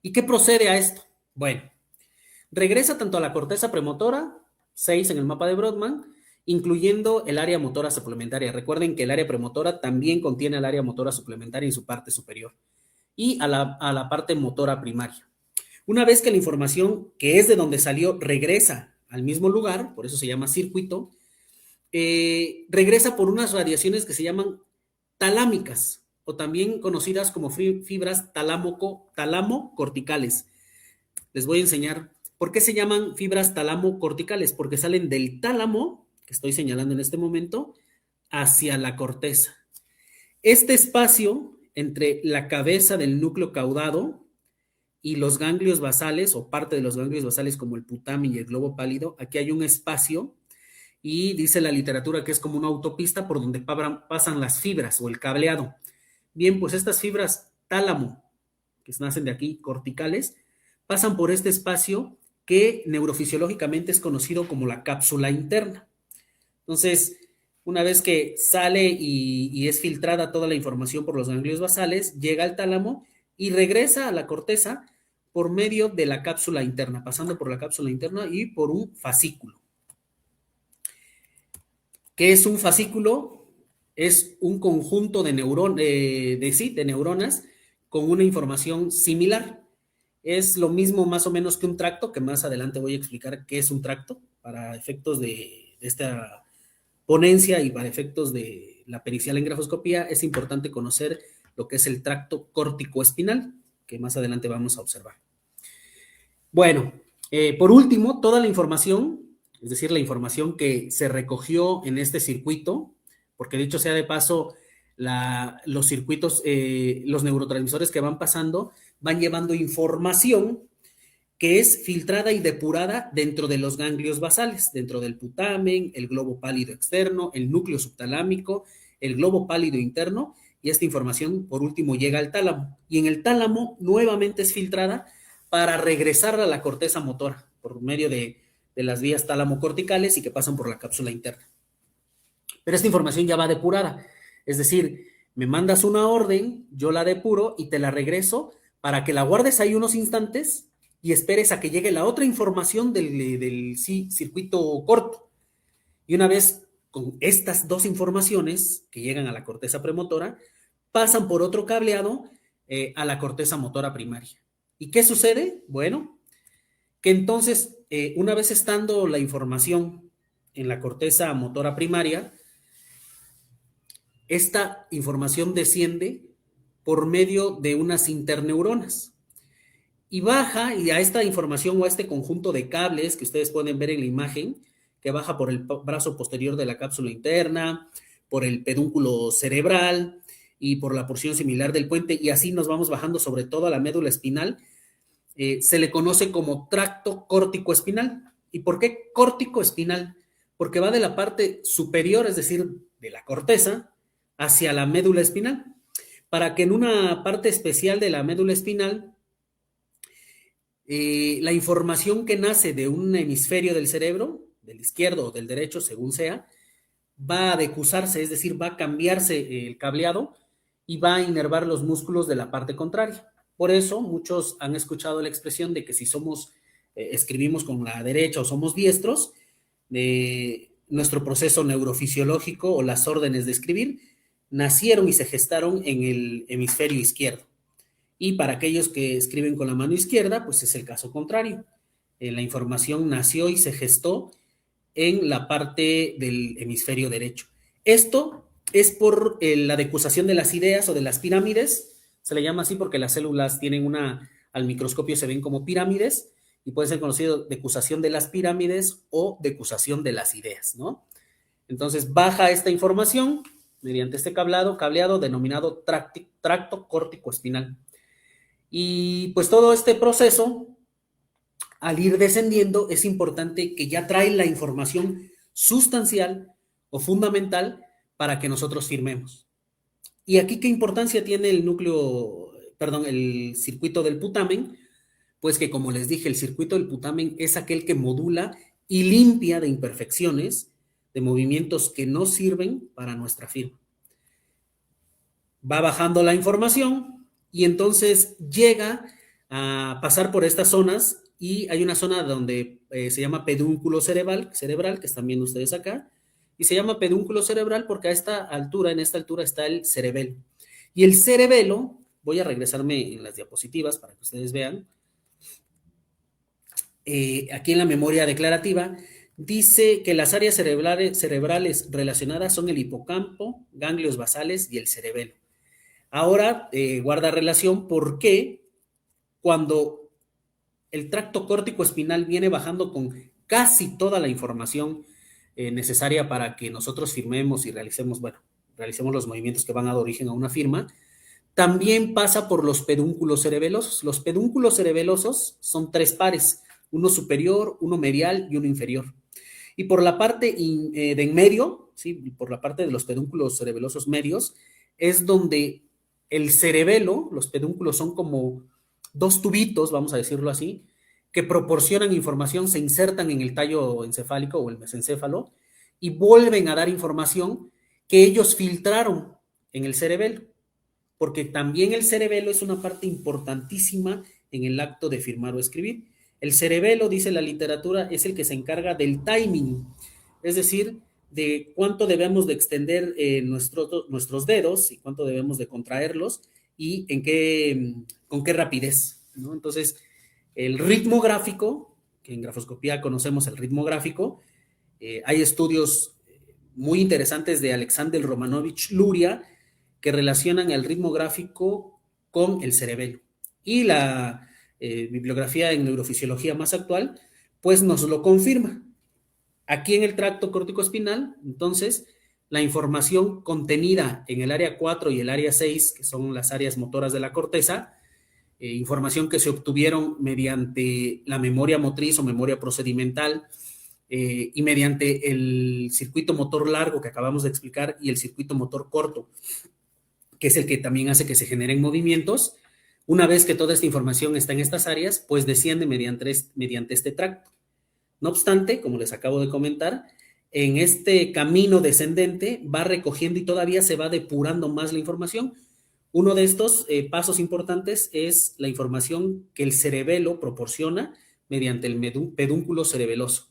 ¿Y qué procede a esto? Bueno, regresa tanto a la corteza premotora, 6 en el mapa de Brodmann, incluyendo el área motora suplementaria. Recuerden que el área premotora también contiene el área motora suplementaria en su parte superior. Y a la parte motora primaria. Una vez que la información, que es de donde salió, regresa al mismo lugar, por eso se llama circuito, regresa por unas radiaciones que se llaman talámicas, o también conocidas como fibras talamo-corticales. Les voy a enseñar por qué se llaman fibras talamo-corticales, porque salen del tálamo, que estoy señalando en este momento, hacia la corteza. Este espacio entre la cabeza del núcleo caudado y los ganglios basales, o parte de los ganglios basales como el putamen y el globo pálido, aquí hay un espacio y dice la literatura que es como una autopista por donde pasan las fibras o el cableado. Bien, pues estas fibras tálamo, que nacen de aquí, corticales, pasan por este espacio que neurofisiológicamente es conocido como la cápsula interna. Entonces, una vez que sale y es filtrada toda la información por los ganglios basales, llega al tálamo y regresa a la corteza por medio de la cápsula interna, pasando por la cápsula interna y por un fascículo. ¿Qué es un fascículo? Es un conjunto de neuronas con una información similar. Es lo mismo más o menos que un tracto, que más adelante voy a explicar qué es un tracto para efectos de esta ponencia y para efectos de la pericial en grafoscopía. Es importante conocer lo que es el tracto córtico-espinal, que más adelante vamos a observar. Bueno, por último, toda la información, es decir, la información que se recogió en este circuito, porque dicho sea de paso, los circuitos, los neurotransmisores que van pasando, van llevando información que es filtrada y depurada dentro de los ganglios basales, dentro del putamen, el globo pálido externo, el núcleo subtalámico, el globo pálido interno, y esta información, por último, llega al tálamo. Y en el tálamo nuevamente es filtrada para regresar a la corteza motora por medio de las vías tálamo-corticales y que pasan por la cápsula interna. Pero esta información ya va depurada. Es decir, me mandas una orden, yo la depuro y te la regreso para que la guardes ahí unos instantes y esperes a que llegue la otra información del circuito corto. Y una vez con estas dos informaciones que llegan a la corteza premotora, pasan por otro cableado a la corteza motora primaria. ¿Y qué sucede? Bueno, que entonces, una vez estando la información en la corteza motora primaria, esta información desciende por medio de unas interneuronas y baja, y a esta información o a este conjunto de cables que ustedes pueden ver en la imagen, que baja por el brazo posterior de la cápsula interna, por el pedúnculo cerebral y por la porción similar del puente, y así nos vamos bajando sobre todo a la médula espinal, se le conoce como tracto córtico-espinal. ¿Y por qué córtico-espinal? porque va de la parte superior, es decir, de la corteza, hacia la médula espinal, para que en una parte especial de la médula espinal, la información que nace de un hemisferio del cerebro, del izquierdo o del derecho, según sea, va a decusarse, es decir, va a cambiarse el cableado y va a inervar los músculos de la parte contraria. Por eso muchos han escuchado la expresión de que si escribimos con la derecha o somos diestros, nuestro proceso neurofisiológico o las órdenes de escribir nacieron y se gestaron en el hemisferio izquierdo. Y para aquellos que escriben con la mano izquierda, pues es el caso contrario. La información nació y se gestó en la parte del hemisferio derecho. Esto es por la decusación de las ideas o de las pirámides. Se le llama así porque las células tienen al microscopio se ven como pirámides y puede ser conocido decusación de las pirámides o decusación de las ideas, ¿no? Entonces baja esta información mediante este cableado denominado tracto córtico espinal. Y pues todo este proceso, al ir descendiendo, es importante que ya trae la información sustancial o fundamental para que nosotros firmemos. Y aquí, ¿qué importancia tiene el circuito del putamen? Pues que, como les dije, el circuito del putamen es aquel que modula y limpia de imperfecciones, de movimientos que no sirven para nuestra firma. Va bajando la información y entonces llega a pasar por estas zonas y hay una zona donde se llama pedúnculo cerebral, que están viendo ustedes acá, y se llama pedúnculo cerebral porque en esta altura está el cerebelo. Y el cerebelo, voy a regresarme en las diapositivas para que ustedes vean, aquí en la memoria declarativa, dice que las áreas cerebrales relacionadas son el hipocampo, ganglios basales y el cerebelo. Ahora guarda relación porque cuando el tracto córtico espinal viene bajando con casi toda la información necesaria para que nosotros firmemos y realicemos los movimientos que van a dar origen a una firma, también pasa por los pedúnculos cerebelosos. Los pedúnculos cerebelosos son 3 pares, uno superior, uno medial y uno inferior. Y por la parte de en medio, ¿sí? Por la parte de los pedúnculos cerebelosos medios, es donde el cerebelo, los pedúnculos son como 2 tubitos, vamos a decirlo así, que proporcionan información, se insertan en el tallo encefálico o el mesencéfalo y vuelven a dar información que ellos filtraron en el cerebelo, porque también el cerebelo es una parte importantísima en el acto de firmar o escribir. El cerebelo, dice la literatura, es el que se encarga del timing, es decir, de cuánto debemos de extender nuestros dedos y cuánto debemos de contraerlos y con qué rapidez, ¿no? Entonces, el ritmo gráfico, que en grafoscopía conocemos el ritmo gráfico, hay estudios muy interesantes de Alexander Romanovich Luria que relacionan el ritmo gráfico con el cerebelo. Y la bibliografía en neurofisiología más actual, pues nos lo confirma. Aquí en el tracto córtico espinal, entonces, la información contenida en el área 4 y el área 6, que son las áreas motoras de la corteza, información que se obtuvieron mediante la memoria motriz o memoria procedimental y mediante el circuito motor largo que acabamos de explicar y el circuito motor corto, que es el que también hace que se generen movimientos. Una vez que toda esta información está en estas áreas, pues desciende mediante este tracto. No obstante, como les acabo de comentar, en este camino descendente va recogiendo y todavía se va depurando más la información. Uno de estos pasos importantes es la información que el cerebelo proporciona mediante el pedúnculo cerebeloso.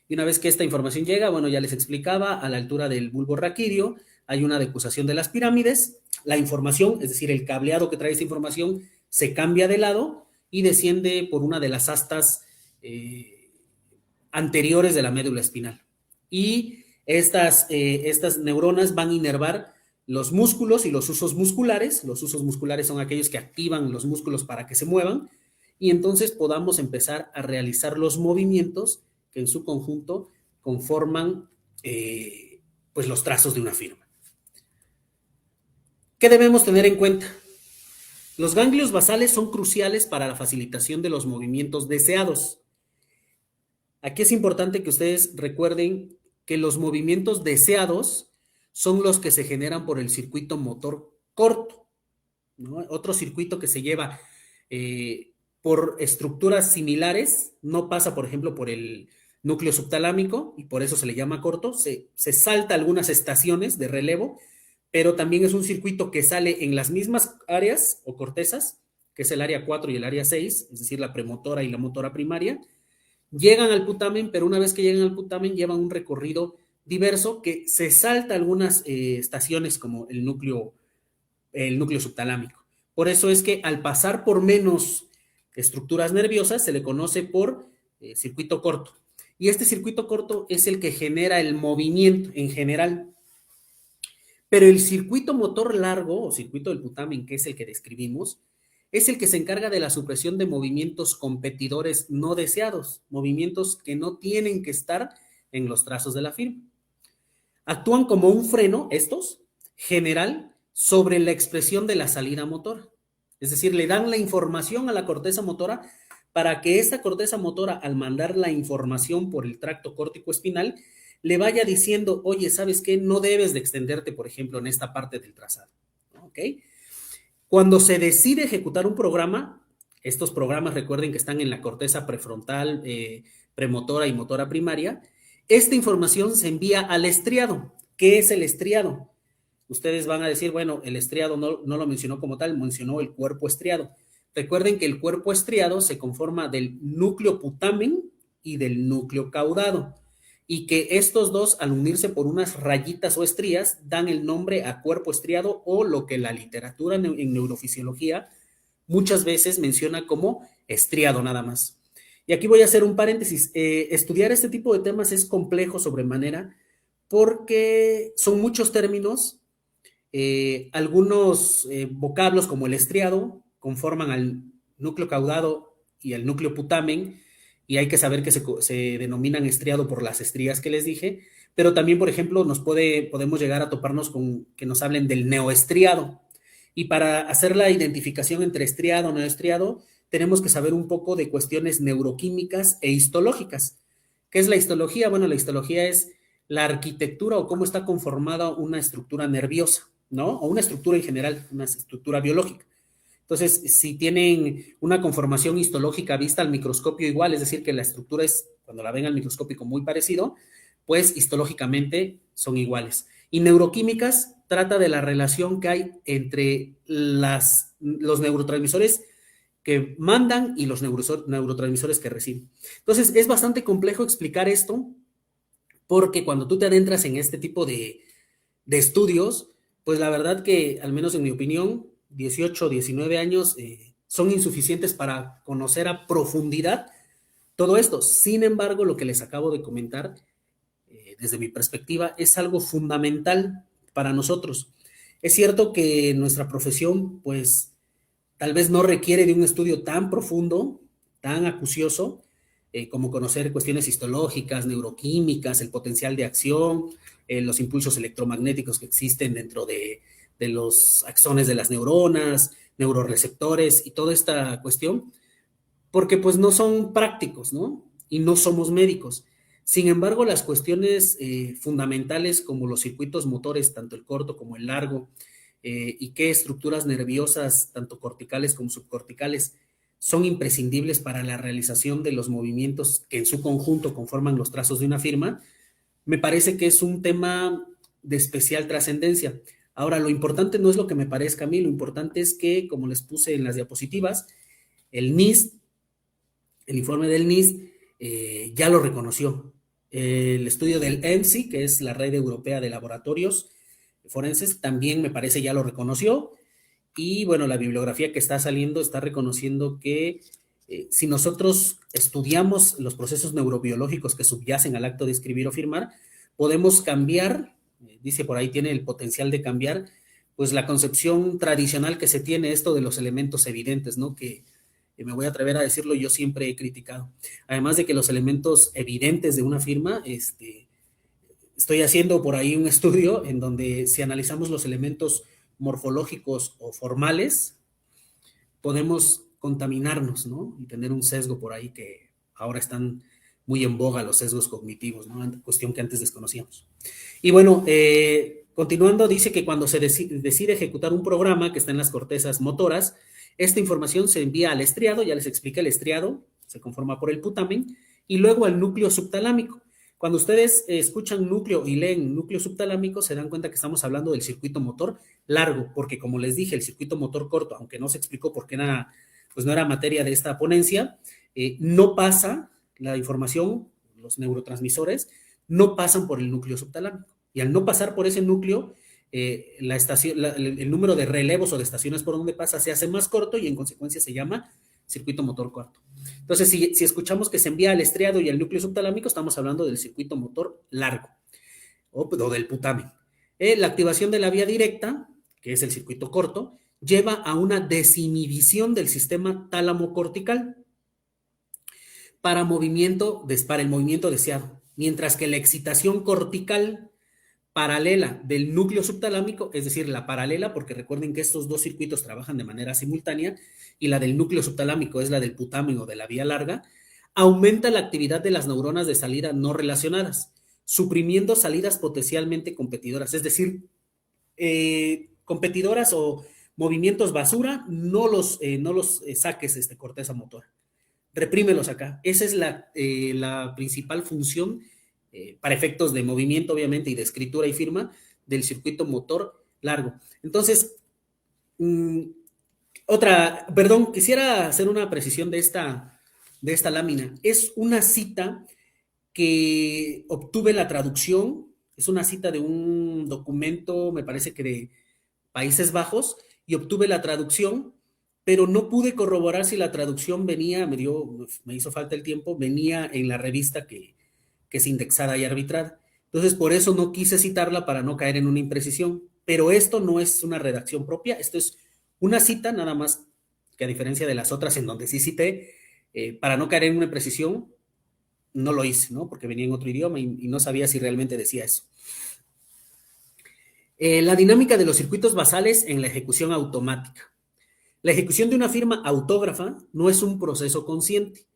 Y una vez que esta información llega, bueno, ya les explicaba, a la altura del bulbo raquídeo hay una decusación de las pirámides. La información, es decir, el cableado que trae esta información, se cambia de lado y desciende por una de las astas anteriores de la médula espinal. Y estas neuronas van a inervar los músculos y los usos musculares. Los usos musculares son aquellos que activan los músculos para que se muevan y entonces podamos empezar a realizar los movimientos que en su conjunto conforman pues los trazos de una firma. ¿Qué debemos tener en cuenta? Los ganglios basales son cruciales para la facilitación de los movimientos deseados. Aquí es importante que ustedes recuerden que los movimientos deseados son los que se generan por el circuito motor corto, ¿no? Otro circuito que se lleva por estructuras similares, no pasa, por ejemplo, por el núcleo subtalámico, y por eso se le llama corto, se salta algunas estaciones de relevo, pero también es un circuito que sale en las mismas áreas o cortezas, que es el área 4 y el área 6, es decir, la premotora y la motora primaria, llegan al putamen, pero una vez que llegan al putamen llevan un recorrido diverso que se salta algunas estaciones como el núcleo subtalámico. Por eso es que al pasar por menos estructuras nerviosas se le conoce por circuito corto. Y este circuito corto es el que genera el movimiento en general. Pero el circuito motor largo, o circuito del putamen, que es el que describimos, es el que se encarga de la supresión de movimientos competidores no deseados, movimientos que no tienen que estar en los trazos de la firma. Actúan como un freno, estos, general, sobre la expresión de la salida motora. Es decir, le dan la información a la corteza motora para que esa corteza motora, al mandar la información por el tracto córtico espinal, le vaya diciendo, oye, ¿sabes qué? No debes de extenderte, por ejemplo, en esta parte del trazado. ¿Ok? Cuando se decide ejecutar un programa, estos programas recuerden que están en la corteza prefrontal, premotora y motora primaria, esta información se envía al estriado. ¿Qué es el estriado? Ustedes van a decir, bueno, el estriado no lo mencionó como tal, mencionó el cuerpo estriado. Recuerden que el cuerpo estriado se conforma del núcleo putamen y del núcleo caudado, y que estos dos, al unirse por unas rayitas o estrías, dan el nombre a cuerpo estriado, o lo que la literatura en neurofisiología muchas veces menciona como estriado nada más. Y aquí voy a hacer un paréntesis. Estudiar este tipo de temas es complejo sobremanera porque son muchos términos. Algunos vocablos como el estriado conforman al núcleo caudado y al núcleo putamen, y hay que saber que se denominan estriado por las estrías que les dije, pero también, por ejemplo, podemos llegar a toparnos con que nos hablen del neoestriado, y para hacer la identificación entre estriado o neoestriado tenemos que saber un poco de cuestiones neuroquímicas e histológicas. ¿Qué es la histología? Bueno, la histología es la arquitectura o cómo está conformada una estructura nerviosa, ¿no? O una estructura en general, una estructura biológica. Entonces, si tienen una conformación histológica vista al microscopio igual, es decir, que la estructura es, cuando la ven al microscópico, muy parecido, pues histológicamente son iguales. Y neuroquímicas trata de la relación que hay entre los neurotransmisores que mandan y los neurotransmisores que reciben. Entonces, es bastante complejo explicar esto, porque cuando tú te adentras en este tipo de estudios, pues la verdad que, al menos en mi opinión, 18, 19 años son insuficientes para conocer a profundidad todo esto. Sin embargo, lo que les acabo de comentar, desde mi perspectiva, es algo fundamental para nosotros. Es cierto que nuestra profesión, pues, tal vez no requiere de un estudio tan profundo, tan acucioso, como conocer cuestiones histológicas, neuroquímicas, el potencial de acción, los impulsos electromagnéticos que existen dentro de los axones de las neuronas, neuroreceptores y toda esta cuestión, porque pues no son prácticos, ¿no? Y no somos médicos. Sin embargo, las cuestiones fundamentales como los circuitos motores, tanto el corto como el largo, y qué estructuras nerviosas, tanto corticales como subcorticales, son imprescindibles para la realización de los movimientos que en su conjunto conforman los trazos de una firma, me parece que es un tema de especial trascendencia. Ahora, lo importante no es lo que me parezca a mí, lo importante es que, como les puse en las diapositivas, el NIST, el informe del NIST, ya lo reconoció. El estudio del ENSI, que es la Red Europea de Laboratorios Forenses, también me parece ya lo reconoció. Y bueno, la bibliografía que está saliendo está reconociendo que si nosotros estudiamos los procesos neurobiológicos que subyacen al acto de escribir o firmar, podemos cambiar, dice por ahí, tiene el potencial de cambiar, pues la concepción tradicional que se tiene, esto de los elementos evidentes, ¿no? Que me voy a atrever a decirlo, yo siempre he criticado. Además de que los elementos evidentes de una firma, estoy haciendo por ahí un estudio en donde si analizamos los elementos morfológicos o formales, podemos contaminarnos, ¿no? Y tener un sesgo por ahí que ahora están muy en boga los sesgos cognitivos, ¿no? Cuestión que antes desconocíamos. Y bueno, continuando, dice que cuando se decide ejecutar un programa que está en las cortezas motoras, esta información se envía al estriado, ya les expliqué, el estriado se conforma por el putamen, y luego al núcleo subtalámico. Cuando ustedes escuchan núcleo y leen núcleo subtalámico, se dan cuenta que estamos hablando del circuito motor largo, porque como les dije, el circuito motor corto, aunque no se explicó por qué nada, pues no era materia de esta ponencia, no pasa la información, los neurotransmisores, no pasan por el núcleo subtalámico. Y al no pasar por ese núcleo, el número de relevos o de estaciones por donde pasa se hace más corto y en consecuencia se llama circuito motor corto. Entonces, si escuchamos que se envía al estriado y al núcleo subtalámico, estamos hablando del circuito motor largo o del putamen. La activación de la vía directa, que es el circuito corto, lleva a una desinhibición del sistema tálamo cortical para el movimiento deseado, mientras que la excitación cortical paralela del núcleo subtalámico, es decir, la paralela, porque recuerden que estos dos circuitos trabajan de manera simultánea, y la del núcleo subtalámico es la del putamen o de la vía larga, aumenta la actividad de las neuronas de salida no relacionadas, suprimiendo salidas potencialmente competidoras, es decir, competidoras o movimientos basura, no los saques, corteza motora, reprímelos acá. Esa es la principal función para efectos de movimiento, obviamente, y de escritura y firma del circuito motor largo. Entonces, quisiera hacer una precisión de esta lámina. Es una cita que obtuve la traducción, es una cita de un documento, me parece que de Países Bajos, y obtuve la traducción, pero no pude corroborar si la traducción venía, me hizo falta el tiempo, venía en la revista que es indexada y arbitrada. Entonces, por eso no quise citarla para no caer en una imprecisión. Pero esto no es una redacción propia, esto es una cita nada más, que a diferencia de las otras en donde sí cité, para no caer en una imprecisión, no lo hice, ¿no? Porque venía en otro idioma y no sabía si realmente decía eso. La dinámica de los circuitos basales en la ejecución automática. La ejecución de una firma autógrafa no es un proceso consciente,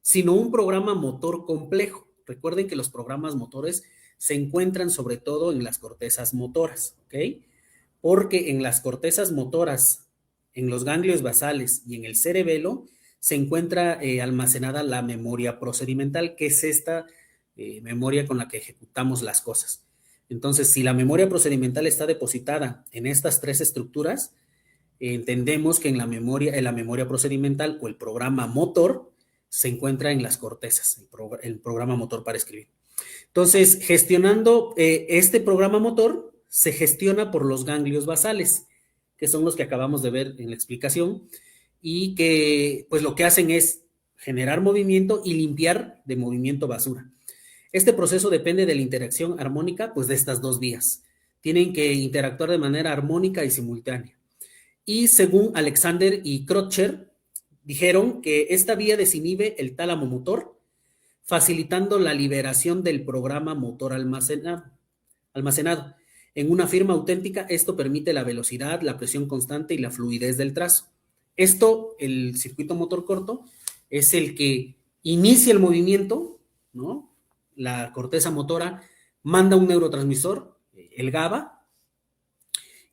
sino un programa motor complejo. Recuerden que los programas motores se encuentran sobre todo en las cortezas motoras, ¿ok? Porque en las cortezas motoras, en los ganglios basales y en el cerebelo, se encuentra almacenada la memoria procedimental, que es esta memoria con la que ejecutamos las cosas. Entonces, si la memoria procedimental está depositada en estas tres estructuras, entendemos que en la memoria procedimental o el programa motor se encuentra en las cortezas, el programa motor para escribir. Entonces, gestionando este programa motor, se gestiona por los ganglios basales, que son los que acabamos de ver en la explicación, y que pues lo que hacen es generar movimiento y limpiar de movimiento basura. Este proceso depende de la interacción armónica pues de estas dos vías. Tienen que interactuar de manera armónica y simultánea. Y según Alexander y Crotcher, dijeron que esta vía desinhibe el tálamo motor, facilitando la liberación del programa motor almacenado. En una firma auténtica, esto permite la velocidad, la presión constante y la fluidez del trazo. Esto, el circuito motor corto, es el que inicia el movimiento, ¿no? La corteza motora manda un neurotransmisor, el GABA,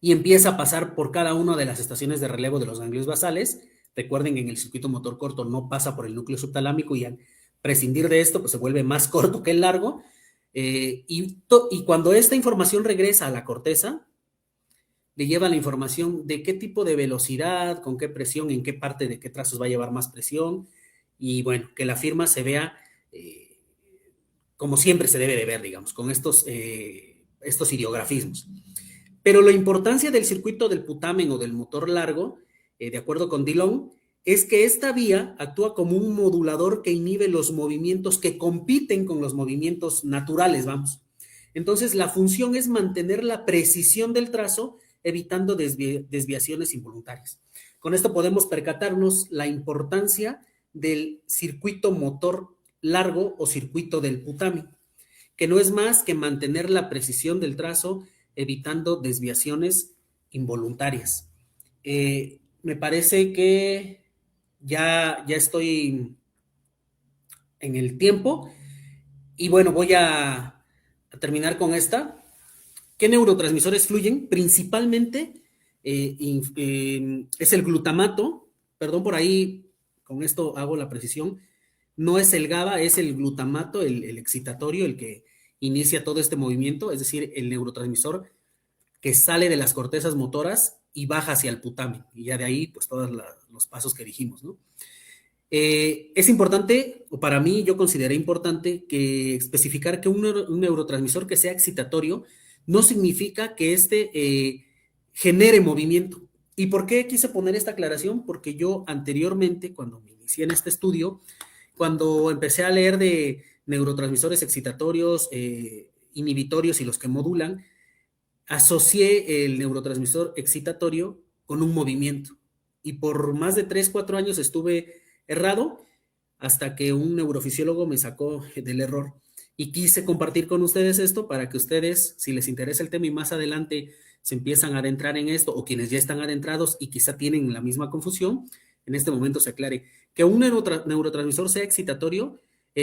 y empieza a pasar por cada una de las estaciones de relevo de los ganglios basales. Recuerden que en el circuito motor corto no pasa por el núcleo subtalámico y al prescindir de esto, pues se vuelve más corto que el largo. Y cuando esta información regresa a la corteza, le lleva la información de qué tipo de velocidad, con qué presión, en qué parte de qué trazos va a llevar más presión, y bueno, que la firma se vea como siempre se debe de ver, digamos, con estos ideografismos. Pero la importancia del circuito del putamen o del motor largo, de acuerdo con Dillon, es que esta vía actúa como un modulador que inhibe los movimientos que compiten con los movimientos naturales, vamos. Entonces, la función es mantener la precisión del trazo, evitando desviaciones involuntarias. Con esto podemos percatarnos la importancia del circuito motor largo o circuito del putamen, que no es más que mantener la precisión del trazo, evitando desviaciones involuntarias. Me parece que ya estoy en el tiempo. Y bueno, voy a terminar con esta. ¿Qué neurotransmisores fluyen? Principalmente es el glutamato, perdón por ahí, con esto hago la precisión, no es el GABA, es el glutamato, el excitatorio, el que inicia todo este movimiento, es decir, el neurotransmisor que sale de las cortezas motoras y baja hacia el putamen, y ya de ahí, pues todos los pasos que dijimos, ¿no? Es importante, o para mí yo consideré importante, que especificar que un neurotransmisor que sea excitatorio no significa que genere movimiento. ¿Y por qué quise poner esta aclaración? Porque yo anteriormente, cuando me inicié en este estudio, cuando empecé a leer de neurotransmisores excitatorios, inhibitorios y los que modulan, asocié el neurotransmisor excitatorio con un movimiento. Y por más de 3, 4 años estuve errado hasta que un neurofisiólogo me sacó del error. Y quise compartir con ustedes esto para que ustedes, si les interesa el tema y más adelante se empiezan a adentrar en esto, o quienes ya están adentrados y quizá tienen la misma confusión, en este momento se aclare. Que un neurotransmisor sea excitatorio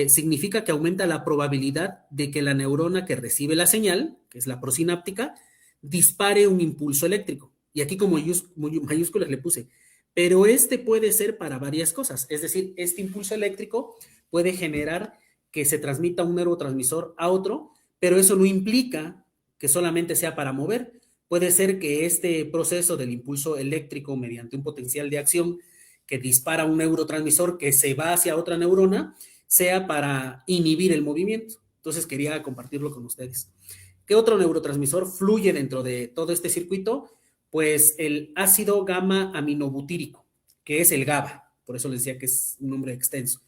significa que aumenta la probabilidad de que la neurona que recibe la señal, que es la prosináptica, dispare un impulso eléctrico. Y aquí como mayúsculas le puse. Pero puede ser para varias cosas. Es decir, este impulso eléctrico puede generar que se transmita un neurotransmisor a otro, pero eso no implica que solamente sea para mover. Puede ser que este proceso del impulso eléctrico mediante un potencial de acción que dispara un neurotransmisor que se va hacia otra neurona, sea para inhibir el movimiento. Entonces quería compartirlo con ustedes. ¿Qué otro neurotransmisor fluye dentro de todo este circuito? Pues el ácido gamma aminobutírico, que es el GABA, por eso les decía que es un nombre extenso.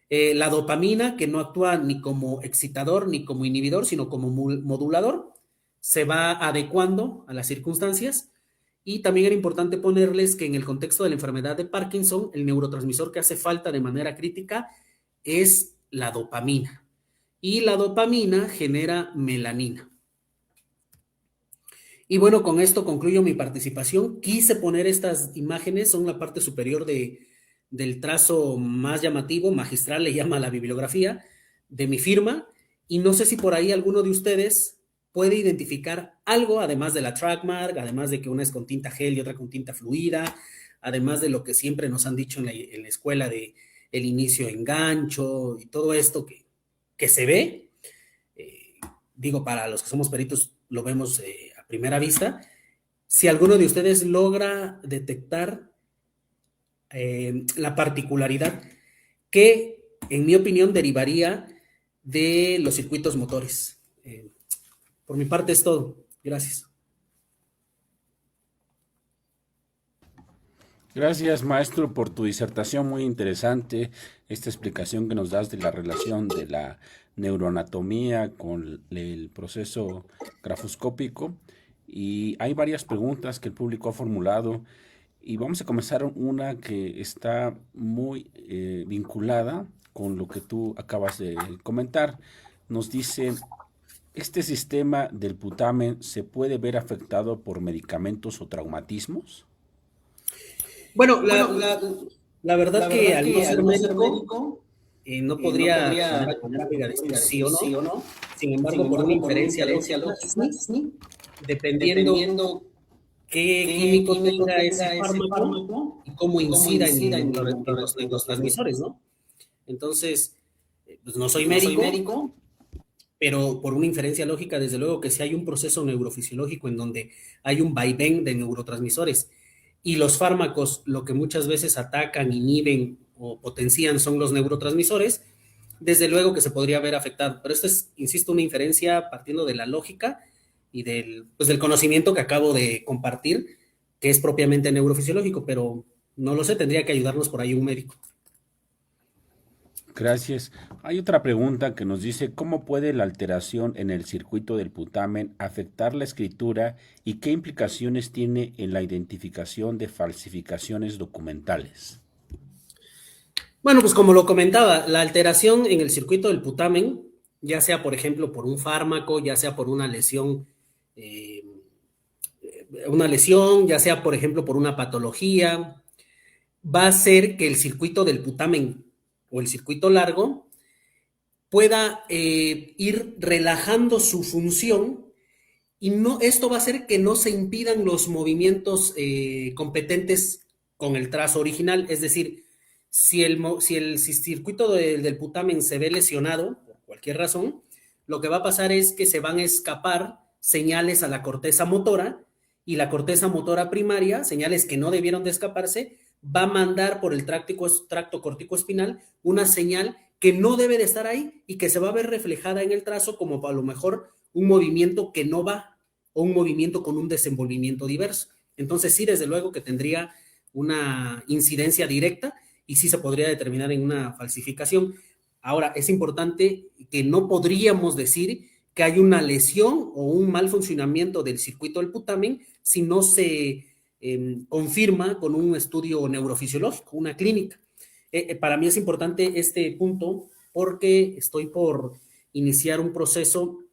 La dopamina, que no actúa ni como excitador ni como inhibidor, sino como modulador, se va adecuando a las circunstancias. Y también era importante ponerles que en el contexto de la enfermedad de Parkinson, el neurotransmisor que hace falta de manera crítica es la dopamina. Y la dopamina genera melanina. Y bueno, con esto concluyo mi participación. Quise poner estas imágenes, son la parte superior del trazo más llamativo, magistral, le llama la bibliografía, de mi firma. Y no sé si por ahí alguno de ustedes puede identificar algo, además de la trackmark, además de que una es con tinta gel y otra con tinta fluida, además de lo que siempre nos han dicho en la escuela de el inicio en gancho y todo esto que se ve. Digo, para los que somos peritos lo vemos a primera vista. Si alguno de ustedes logra detectar la particularidad que, en mi opinión, derivaría de los circuitos motores. Por mi parte es todo. Gracias. Gracias, maestro, por tu disertación muy interesante, esta explicación que nos das de la relación de la neuroanatomía con el proceso grafoscópico. Y hay varias preguntas que el público ha formulado y vamos a comenzar una que está muy vinculada con lo que tú acabas de comentar. Nos dice, ¿este sistema del putamen se puede ver afectado por medicamentos o traumatismos? Bueno, la verdad que al no ser médico, no podría decir sí o no. Sin embargo, por una inferencia lógica, sí, dependiendo qué químico tenga ese fármaco y cómo incida en los neurotransmisores, ¿no? Entonces, pues no soy médico, pero por una inferencia lógica, desde luego que si hay un proceso neurofisiológico en donde hay un vaivén de neurotransmisores y los fármacos lo que muchas veces atacan, inhiben o potencian son los neurotransmisores, desde luego que se podría ver afectado. Pero esto es, insisto, una inferencia partiendo de la lógica y del conocimiento que acabo de compartir, que es propiamente neurofisiológico, pero no lo sé, tendría que ayudarnos por ahí un médico. Gracias. Hay otra pregunta que nos dice, ¿cómo puede la alteración en el circuito del putamen afectar la escritura y qué implicaciones tiene en la identificación de falsificaciones documentales? Bueno, pues como lo comentaba, la alteración en el circuito del putamen, ya sea por ejemplo por un fármaco, ya sea por una lesión, ya sea por ejemplo por una patología, va a hacer que el circuito del putamen o el circuito largo pueda ir relajando su función y esto va a hacer que no se impidan los movimientos competentes con el trazo original. Es decir, si el circuito del putamen se ve lesionado por cualquier razón, lo que va a pasar es que se van a escapar señales a la corteza motora, y la corteza motora primaria, señales que no debieron de escaparse, va a mandar por el tracto corticoespinal una señal que no debe de estar ahí y que se va a ver reflejada en el trazo como a lo mejor un movimiento que no va o un movimiento con un desenvolvimiento diverso. Entonces sí, desde luego que tendría una incidencia directa y sí se podría determinar en una falsificación. Ahora, es importante que no podríamos decir que hay una lesión o un mal funcionamiento del circuito del putamen si no se confirma con un estudio neurofisiológico, una clínica. Para mí es importante este punto porque estoy por iniciar un proceso,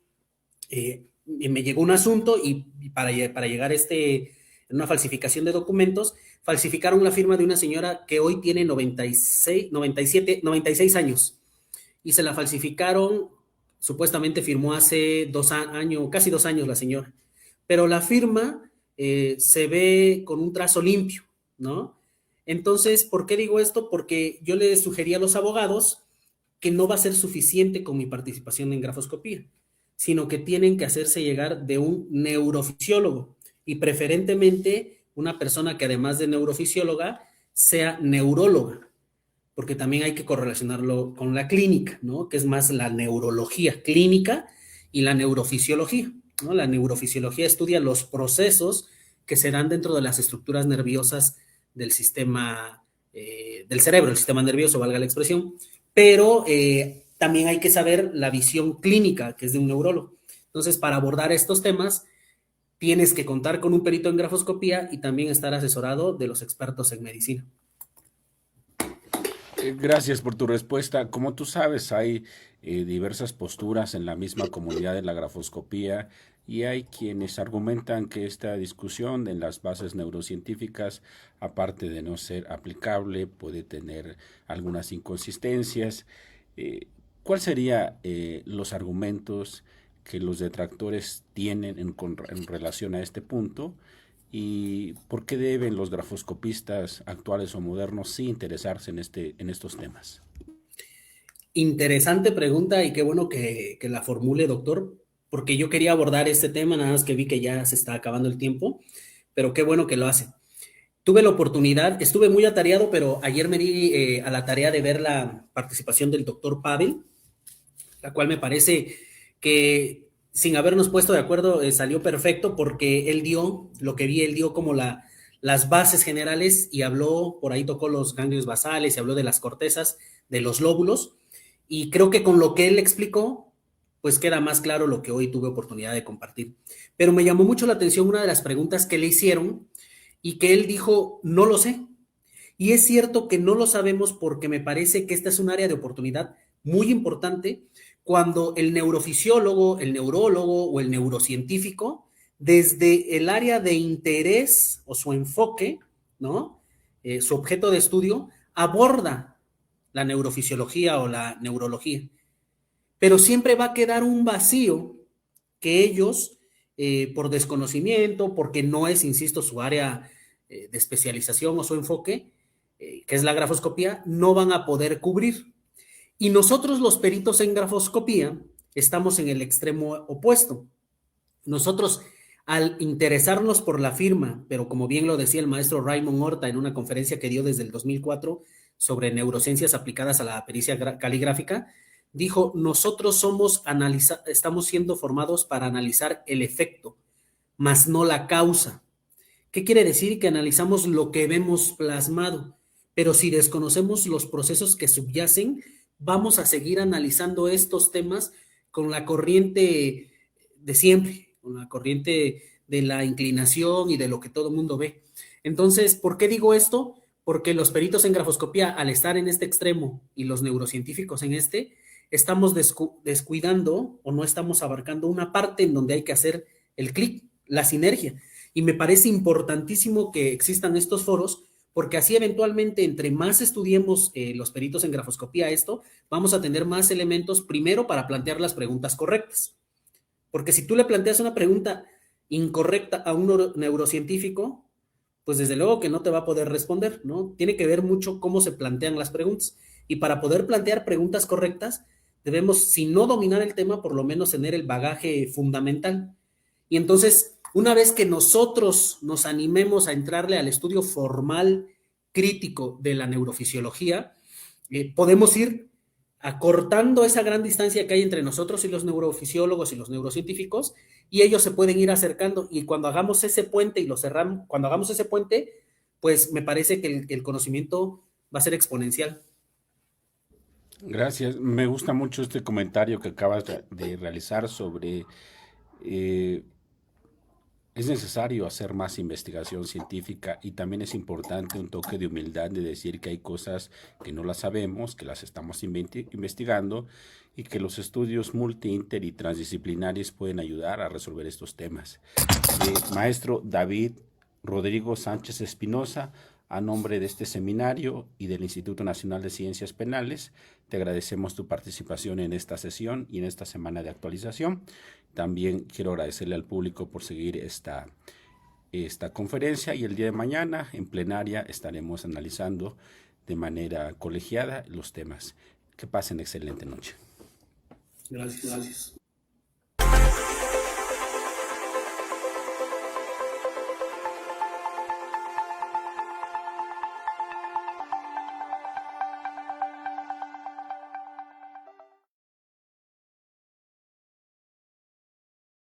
me llegó un asunto y para llegar a una falsificación de documentos, falsificaron la firma de una señora que hoy tiene 96 años y se la falsificaron. Supuestamente firmó hace casi 2 años la señora, pero la firma se ve con un trazo limpio, ¿no? Entonces, ¿por qué digo esto? Porque yo le sugerí a los abogados que no va a ser suficiente con mi participación en grafoscopía, sino que tienen que hacerse llegar de un neurofisiólogo y preferentemente una persona que además de neurofisióloga sea neuróloga, porque también hay que correlacionarlo con la clínica, ¿no? Que es más la neurología clínica y la neurofisiología, ¿no? La neurofisiología estudia los procesos que se dan dentro de las estructuras nerviosas del sistema, del cerebro, el sistema nervioso, valga la expresión, pero también hay que saber la visión clínica, que es de un neurólogo. Entonces, para abordar estos temas, tienes que contar con un perito en grafoscopía y también estar asesorado de los expertos en medicina. Gracias por tu respuesta. Como tú sabes, hay diversas posturas en la misma comunidad de la grafoscopía y hay quienes argumentan que esta discusión en las bases neurocientíficas, aparte de no ser aplicable, puede tener algunas inconsistencias. ¿Cuál serían los argumentos que los detractores tienen en relación a este punto? ¿Y por qué deben los grafoscopistas actuales o modernos sí interesarse en estos temas? Interesante pregunta y qué bueno que la formule, doctor, porque yo quería abordar este tema, nada más que vi que ya se está acabando el tiempo, pero qué bueno que lo hace. Tuve la oportunidad, estuve muy atareado, pero ayer me di a la tarea de ver la participación del doctor Pavel, la cual me parece que sin habernos puesto de acuerdo salió perfecto porque él dio como las bases generales y habló, por ahí tocó los ganglios basales y habló de las cortezas, de los lóbulos, y creo que con lo que él explicó, pues queda más claro lo que hoy tuve oportunidad de compartir. Pero me llamó mucho la atención una de las preguntas que le hicieron y que él dijo, no lo sé. Y es cierto que no lo sabemos porque me parece que esta es un área de oportunidad muy importante cuando el neurofisiólogo, el neurólogo o el neurocientífico, desde el área de interés o su enfoque, ¿no? Su objeto de estudio, aborda la neurofisiología o la neurología. Pero siempre va a quedar un vacío que ellos, por desconocimiento, porque no es, insisto, su área de especialización o su enfoque, que es la grafoscopía, no van a poder cubrir. Y nosotros los peritos en grafoscopía estamos en el extremo opuesto. Nosotros, al interesarnos por la firma, pero como bien lo decía el maestro Raymond Horta en una conferencia que dio desde el 2004 sobre neurociencias aplicadas a la pericia caligráfica, dijo, nosotros estamos siendo formados para analizar el efecto, mas no la causa. ¿Qué quiere decir? Que analizamos lo que vemos plasmado, pero si desconocemos los procesos que subyacen, vamos a seguir analizando estos temas con la corriente de siempre, con la corriente de la inclinación y de lo que todo el mundo ve. Entonces, ¿por qué digo esto? Porque los peritos en grafoscopía, al estar en este extremo y los neurocientíficos en estamos descuidando o no estamos abarcando una parte en donde hay que hacer el clic, la sinergia. Y me parece importantísimo que existan estos foros porque así eventualmente entre más estudiemos los peritos en grafoscopía esto, vamos a tener más elementos primero para plantear las preguntas correctas. Porque si tú le planteas una pregunta incorrecta a un neurocientífico, pues desde luego que no te va a poder responder, ¿no? Tiene que ver mucho cómo se plantean las preguntas. Y para poder plantear preguntas correctas, debemos, si no dominar el tema, por lo menos tener el bagaje fundamental. Y entonces, una vez que nosotros nos animemos a entrarle al estudio formal, crítico de la neurofisiología, podemos ir acortando esa gran distancia que hay entre nosotros y los neurofisiólogos y los neurocientíficos, y ellos se pueden ir acercando, y cuando hagamos ese puente y lo cerramos, cuando hagamos ese puente, pues me parece que el conocimiento va a ser exponencial. Gracias. Me gusta mucho este comentario que acabas de realizar sobre es necesario hacer más investigación científica y también es importante un toque de humildad de decir que hay cosas que no las sabemos, que las estamos investigando y que los estudios multi, inter y transdisciplinarios pueden ayudar a resolver estos temas. Maestro David Rodrigo Sánchez Espinosa, a nombre de este seminario y del Instituto Nacional de Ciencias Penales, te agradecemos tu participación en esta sesión y en esta semana de actualización. También quiero agradecerle al público por seguir esta conferencia y el día de mañana en plenaria estaremos analizando de manera colegiada los temas. Que pasen excelente noche. Gracias.